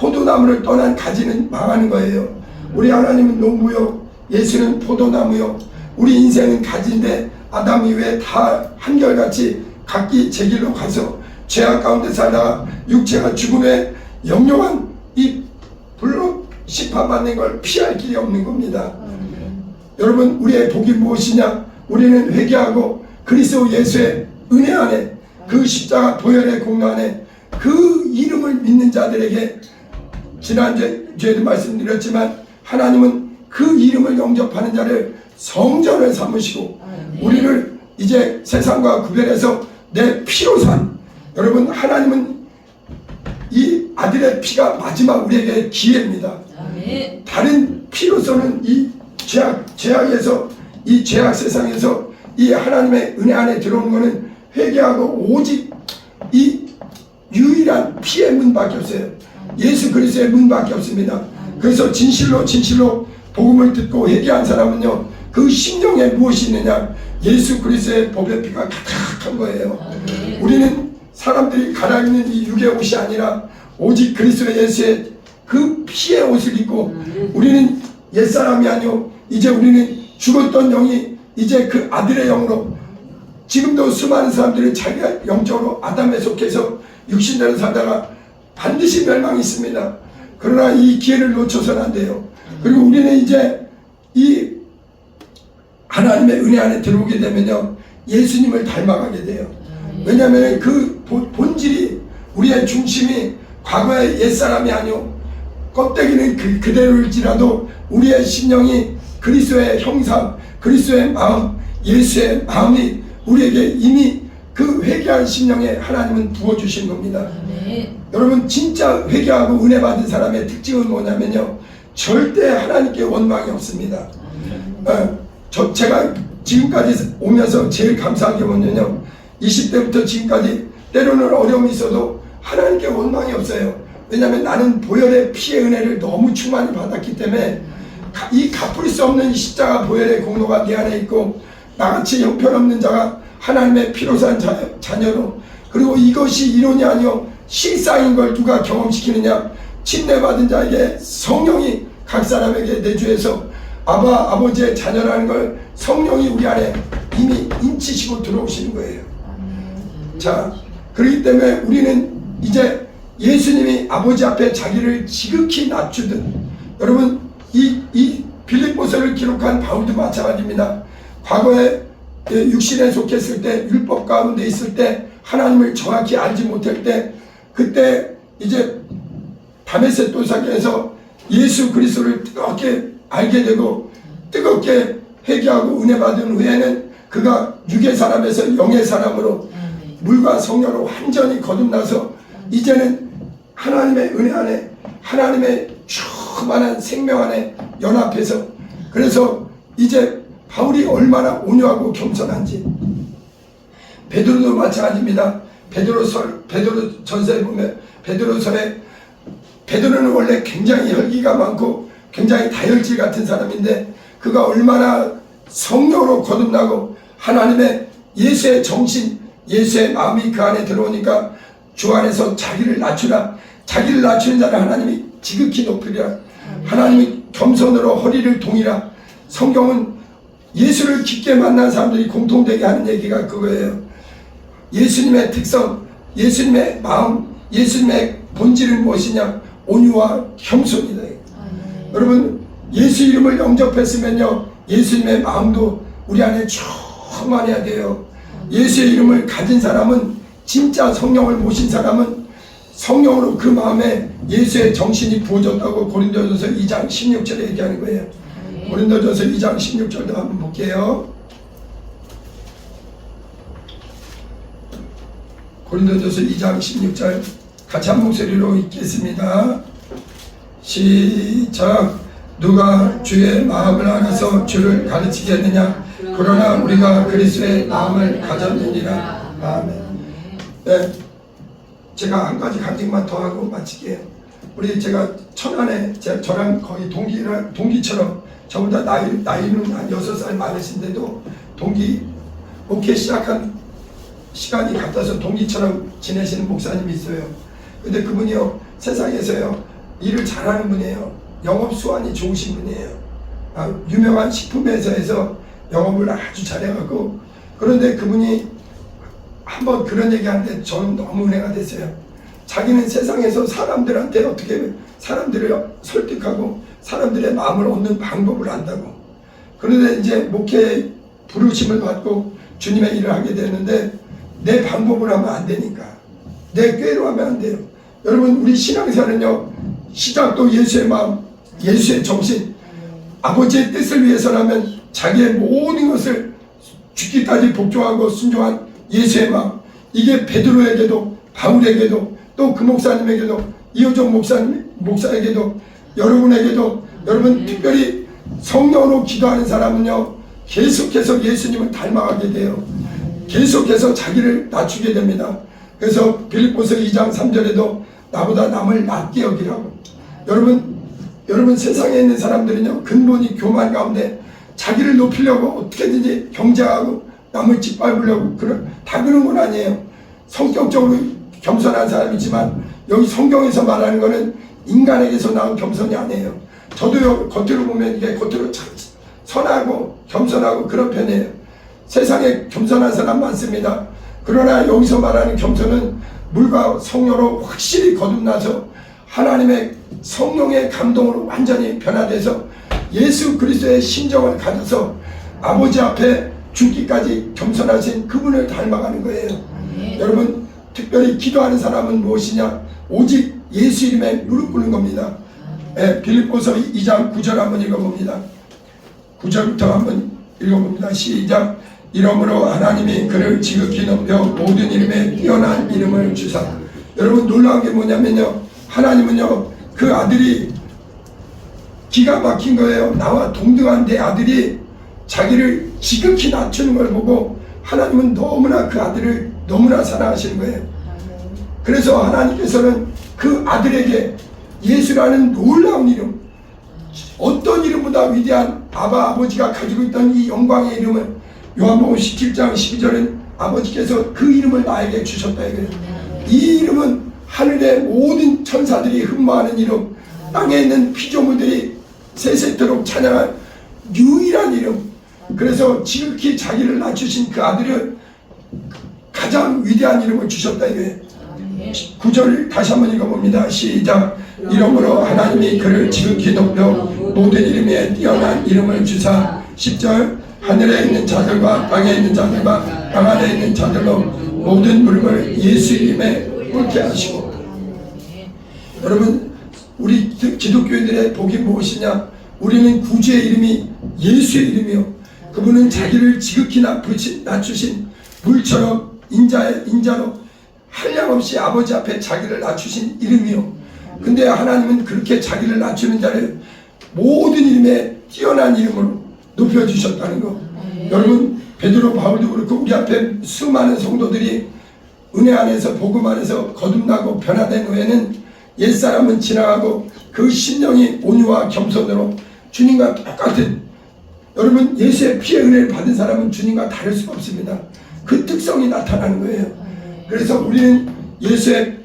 포도나무를 떠난 가지는 망하는 거예요. 우리 하나님은 농부요, 예수는 포도나무요. 우리 인생은 가지인데 아담 이후에 다 한결같이 각기 제 길로 가서 죄악 가운데 살다가 육체가 죽음에 영영한 이 불로 심판받는 걸 피할 길이 없는 겁니다. 여러분, 우리의 복이 무엇이냐? 우리는 회개하고 그리스도 예수의 은혜 안에, 그 십자가 보혈의 공로 안에 그 이름을 믿는 자들에게, 지난주에도 말씀드렸지만 하나님은 그 이름을 영접하는 자를 성전을 삼으시고 우리를 이제 세상과 구별해서 내 피로 산, 여러분, 하나님은 이 아들의 피가 마지막 우리에게 기회입니다. 다른 피로서는 이 죄악에서, 이 죄악 세상에서 이 하나님의 은혜 안에 들어오는 것은 회개하고 오직 이 유일한 피의 문밖에 없어요. 예수 그리스도의 문밖에 없습니다. 그래서 진실로 복음을 듣고 회개한 사람은요, 그 심령에 무엇이 있느냐? 예수 그리스도의 법의 피가 가득한 거예요. 우리는 사람들이 갈아입는 이 육의 옷이 아니라 오직 그리스도 예수의 그 피의 옷을 입고, 우리는 옛사람이 아니요, 이제 우리는 죽었던 영이 이제 그 아들의 영으로, 지금도 수많은 사람들이 자기가 영적으로 아담에 속해서 육신대로 살다가 반드시 멸망이 있습니다. 그러나 이 기회를 놓쳐서는 안 돼요. 그리고 우리는 이제 이 하나님의 은혜 안에 들어오게 되면요, 예수님을 닮아가게 돼요. 왜냐하면 그 본질이, 우리의 중심이 과거의 옛사람이 아니요, 껍데기는 그대로일지라도 우리의 심령이 그리스도의 형상, 그리스도의 마음, 예수의 마음이 우리에게 이미 그 회개한 심령에 하나님은 부어주신 겁니다. 여러분, 진짜 회개하고 은혜 받은 사람의 특징은 뭐냐면요, 절대 하나님께 원망이 없습니다. 제가 지금까지 오면서 제일 감사한 게 뭐냐면 20대부터 지금까지 때로는 어려움이 있어도 하나님께 원망이 없어요. 왜냐하면 나는 보혈의 피의 은혜를 너무 충만히 받았기 때문에 이 갚을 수 없는 십자가 보혈의 공로가 내 안에 있고, 나같이 형편없는 자가 하나님의 피로 산 자녀로, 그리고 이것이 이론이 아니요 실상인 걸 누가 경험시키느냐? 침례받은 자에게 성령이 각 사람에게 내주해서 아버지의 자녀라는 걸 성령이 우리 안에 이미 인치시고 들어오시는 거예요. 자, 그렇기 때문에 우리는 이제 예수님이 아버지 앞에 자기를 지극히 낮추듯, 여러분, 이 빌립보서를 기록한 바울도 마찬가지입니다. 과거에 육신에 속했을 때, 율법 가운데 있을 때, 하나님을 정확히 알지 못할 때, 그때 이제 다메섹 도상에서 예수 그리스도를 뜨겁게 알게 되고 뜨겁게 회개하고 은혜 받은 후에는 그가 육의 사람에서 영의 사람으로 물과 성령으로 완전히 거듭나서 이제는 하나님의 은혜 안에, 하나님의 충만한 생명 안에 연합해서, 그래서 이제 바울이 얼마나 온유하고 겸손한지, 베드로도 마찬가지입니다. 베드로전서에 보면, 베드로는 원래 굉장히 혈기가 많고 굉장히 다혈질 같은 사람인데, 그가 얼마나 성령으로 거듭나고 하나님의 예수의 정신, 예수의 마음이 그 안에 들어오니까 주 안에서 자기를 낮추라, 자기를 낮추는 자를 하나님이 지극히 높이리라, 하나님이 겸손으로 허리를 동이라. 성경은 예수를 깊게 만난 사람들이 공통되게 하는 얘기가 그거예요. 예수님의 특성, 예수님의 마음, 예수님의 본질은 무엇이냐? 온유와 겸손이다. 여러분, 예수 이름을 영접했으면요, 예수님의 마음도 우리 안에 충만해야 돼요. 예수의 이름을 가진 사람은, 진짜 성령을 모신 사람은 성령으로 그 마음에 예수의 정신이 부어졌다고 고린도전서 2장 16절에 얘기하는 거예요. 고린도전서 2장 16절도 한번 볼게요. 고린도전서 2장 16절 같이 한 목소리로 읽겠습니다. 시작. 누가 주의 마음을 알아서 주를 가르치겠느냐? 그러나 우리가 그리스도의 마음을 가졌느니라. 아멘. 네, 제가 한 가지 간증만 더 하고 마칠게요. 제가 천안에 저랑 거의 동기처럼, 저보다 나이는 한 6살 많으신데도 목회 시작한 시간이 같아서 동기처럼 지내시는 목사님이 있어요. 근데 그분이요, 세상에서요, 일을 잘하는 분이에요. 영업 수완이 좋으신 분이에요. 유명한 식품 회사에서 영업을 아주 잘해갖고, 그런데 그분이 한번 그런 얘기하는데 저는 너무 은혜가 됐어요. 자기는 세상에서 사람들한테 어떻게 사람들을 설득하고 사람들의 마음을 얻는 방법을 안다고. 그런데 이제 목회 부르심을 받고 주님의 일을 하게 되는데 내 방법을 하면 안 되니까, 내 꾀로 하면 안 돼요. 여러분, 우리 신앙생활은요, 시작도 예수의 마음, 예수의 정신, 아버지의 뜻을 위해서라면 자기의 모든 것을 죽기까지 복종하고 순종한 예수의 마음. 이게 베드로에게도, 바울에게도, 또 그 목사님에게도, 이호정 목사에게도, 여러분에게도, 여러분 특별히 성령으로 기도하는 사람은요, 계속해서 예수님을 닮아가게 돼요. 계속해서 자기를 낮추게 됩니다. 그래서 빌립보서 2장 3절에도 나보다 남을 낮게 여기라고. 여러분 세상에 있는 사람들은요, 근본이 교만 가운데 자기를 높이려고 어떻게든지 경쟁하고 남을 짓밟으려고 다 그런 건 아니에요. 성격적으로 겸손한 사람이지만 여기 성경에서 말하는 거는 인간에게서 나온 겸손이 아니에요. 저도요, 겉으로 보면 이게 겉으로 참 선하고 겸손하고 그런 편이에요. 세상에 겸손한 사람 많습니다. 그러나 여기서 말하는 겸손은 물과 성령으로 확실히 거듭나서 하나님의 성령의 감동으로 완전히 변화돼서 예수 그리스도의 심정을 가져서 아버지 앞에 죽기까지 겸손하신 그분을 닮아가는 거예요. 여러분, 특별히 기도하는 사람은 무엇이냐? 오직 예수 이름에 무릎 꿇는 겁니다. 빌립보서 2장 9절 한번 읽어봅니다. 9절부터 한번 읽어봅니다. 시작. 이러므로 하나님이 그를 지극히 높여 모든 이름에 뛰어난 이름을 주사. 여러분, 놀라운 게 뭐냐면요, 하나님은요, 그 아들이 기가 막힌 거예요. 나와 동등한 내 아들이 자기를 지극히 낮추는 걸 보고 하나님은 너무나 그 아들을 너무나 사랑하시는 거예요. 그래서 하나님께서는 그 아들에게 예수라는 놀라운 이름, 어떤 이름보다 위대한 아버지가 가지고 있던 이 영광의 이름을 요한복음 17장 12절은 아버지께서 그 이름을 나에게 주셨다 이거예요. 이 이름은 하늘의 모든 천사들이 흠모하는 이름, 땅에 있는 피조물들이 세세토록 찬양할 유일한 이름. 그래서 지극히 자기를 낮추신 그 아들을 가장 위대한 이름을 주셨다 이거예요. 9절 다시 한번 읽어봅니다. 시작. 이러므로 하나님이 그를 지극히 높여 모든 이름에 뛰어난 이름을 주사. 10절. 하늘에 있는 자들과 땅에 있는 자들과 땅 아래에 있는 자들로 모든 무릎을 예수 이름에 꿇게 하시고. 여러분, 우리 기독교인들의 복이 무엇이냐? 우리는 구주의 이름이 예수의 이름이요, 그분은 자기를 지극히 낮추신 물처럼 인자로 한량없이 아버지 앞에 자기를 낮추신 이름이요. 근데 하나님은 그렇게 자기를 낮추는 자를 모든 이름에 뛰어난 이름으로 높여주셨다는 거. 여러분, 베드로 바울도 그렇고 우리 앞에 수많은 성도들이 은혜 안에서 복음 안에서 거듭나고 변화된 후에는 옛사람은 지나가고 그 심령이 온유와 겸손으로 주님과 똑같은, 여러분, 예수의 피의 은혜를 받은 사람은 주님과 다를 수가 없습니다. 그 특성이 나타나는 거예요. 그래서 우리는 예수의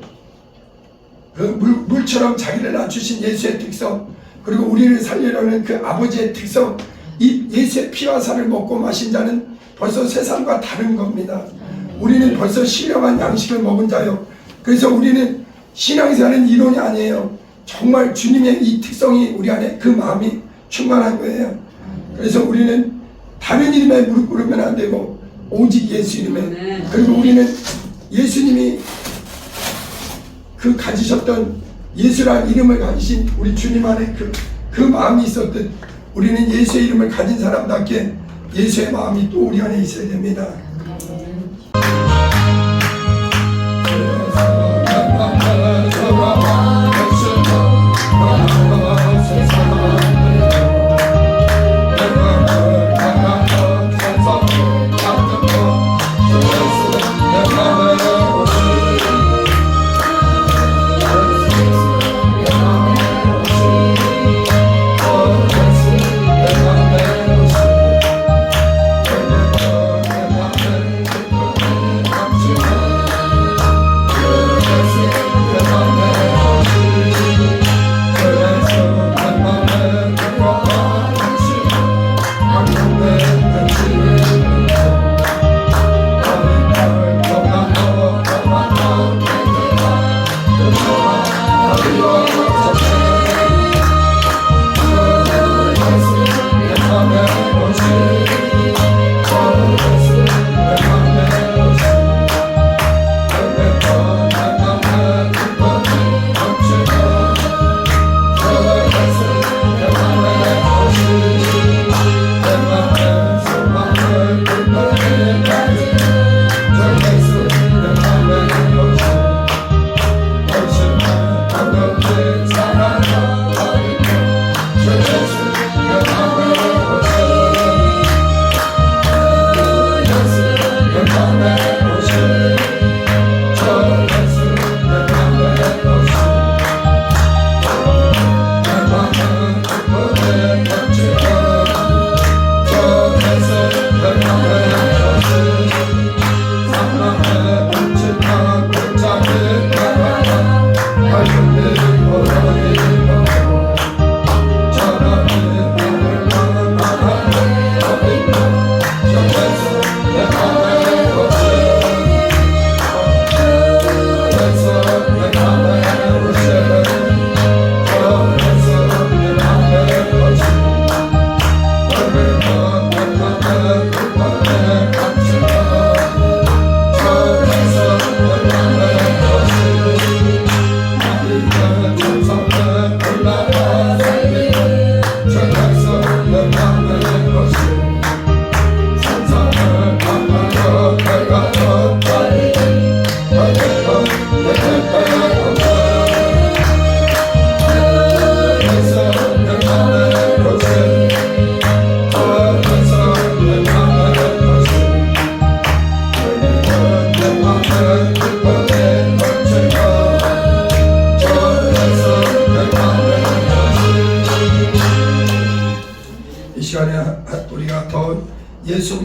그 물처럼 자기를 낮추신 예수의 특성, 그리고 우리를 살리려는 그 아버지의 특성, 이 예수의 피와 살을 먹고 마신 자는 벌써 세상과 다른 겁니다. 우리는 벌써 신령한 양식을 먹은 자요. 그래서 우리는 신앙생활은 이론이 아니에요. 정말 주님의 이 특성이 우리 안에, 그 마음이 충만한 거예요. 그래서 우리는 다른 이름에 무릎 꿇으면 안 되고 오직 예수 이름에. 그리고 우리는 예수님이 그 가지셨던 예수란 이름을 가지신 우리 주님 안에 그 마음이 있었듯 우리는 예수의 이름을 가진 사람답게 예수의 마음이 또 우리 안에 있어야 됩니다.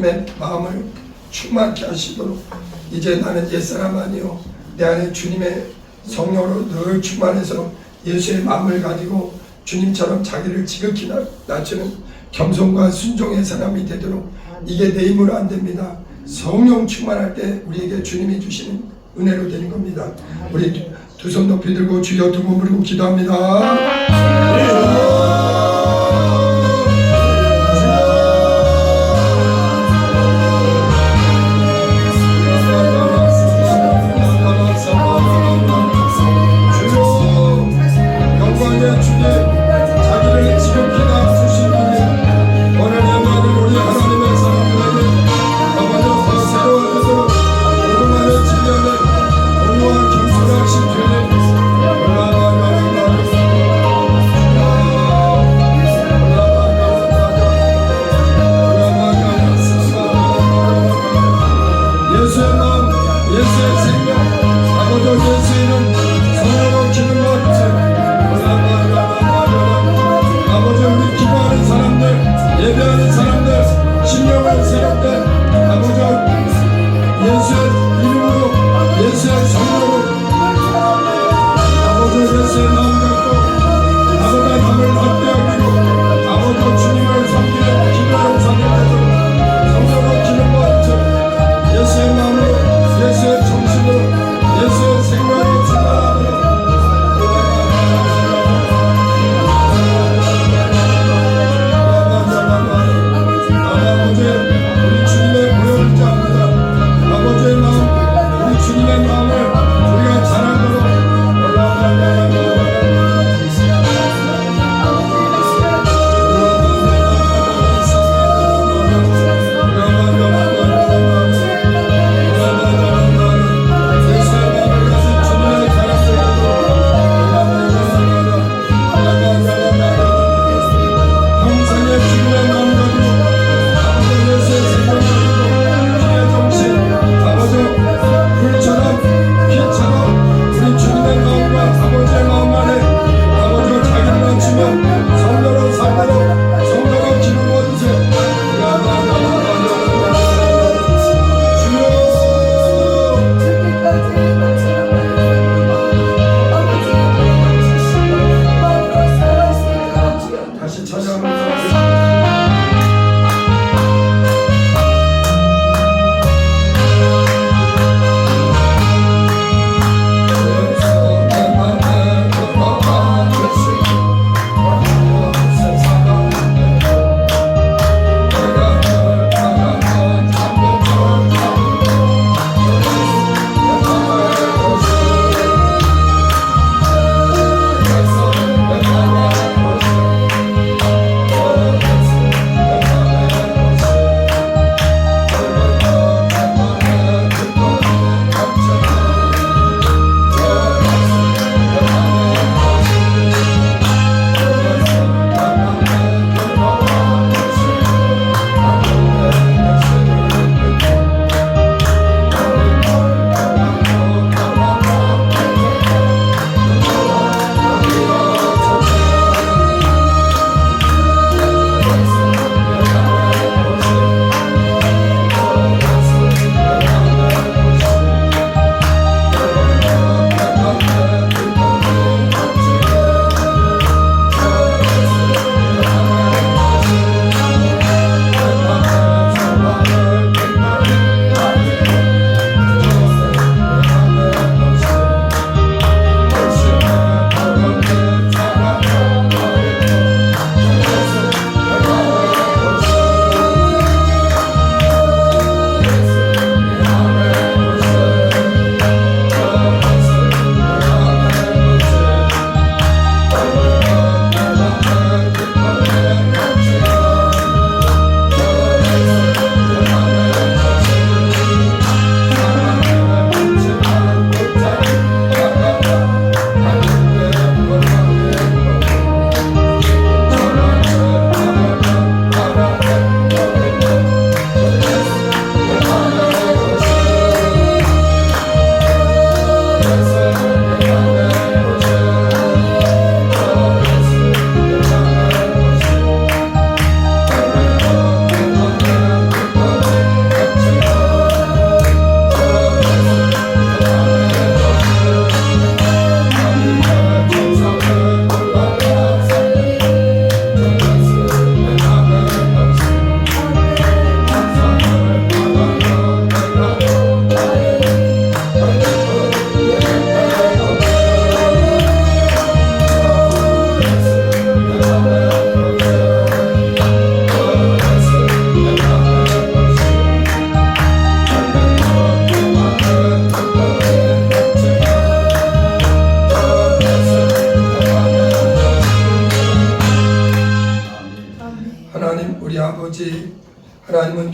주님의 마음을 충만케 하시도록 이제 나는 옛사람 아니요 내 안에 주님의 성령으로 늘 충만해서 예수의 마음을 가지고 주님처럼 자기를 지극히 낮추는 겸손과 순종의 사람이 되도록 이게 내 힘으로 안 됩니다. 성령 충만할 때 우리에게 주님이 주시는 은혜로 되는 겁니다. 우리 두 손 높이 들고 주여 두 몸 들고 기도합니다.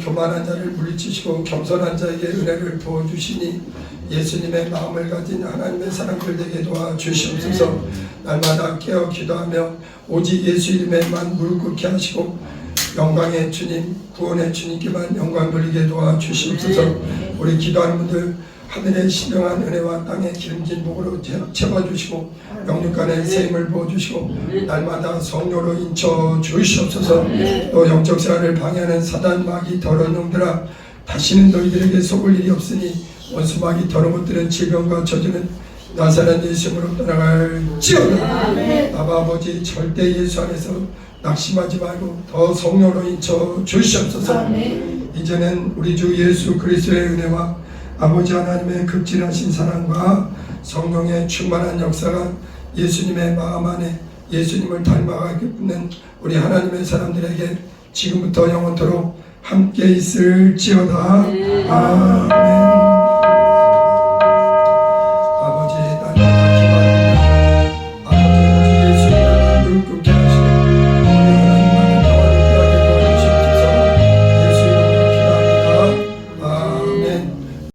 교만한 자를 물리치시고 겸손한 자에게 은혜를 부어주시니 예수님의 마음을 가진 하나님의 사람들 되게 도와주시옵소서. 날마다 깨어 기도하며 오직 예수 이름에만 무릎 꿇게 하시고 영광의 주님, 구원의 주님께만 영광 돌리게 도와주시옵소서. 우리 기도하는 분들 하늘의 신령한 은혜와 땅의 기름진 복으로 채워주시고 영육간의 세임을 부어주시고 날마다 성령으로 인쳐 주시옵소서. 또 영적 생활을 방해하는 사단 마귀 더러운 놈들아, 다시는 너희들에게 속을 일이 없으니 원수 마귀 더러운 것들은 질병과 저주는 나사렛 예수님으로 떠나갈지어다. 아바 아버지, 절대 예수 안에서 낙심하지 말고 더 성령으로 인쳐 주시옵소서. 이제는 우리 주 예수 그리스도의 은혜와 아버지 하나님의 극진하신 사랑과 성령의 충만한 역사가 예수님의 마음 안에 예수님을 닮아가게 붙는 우리 하나님의 사람들에게 지금부터 영원토록 함께 있을지어다.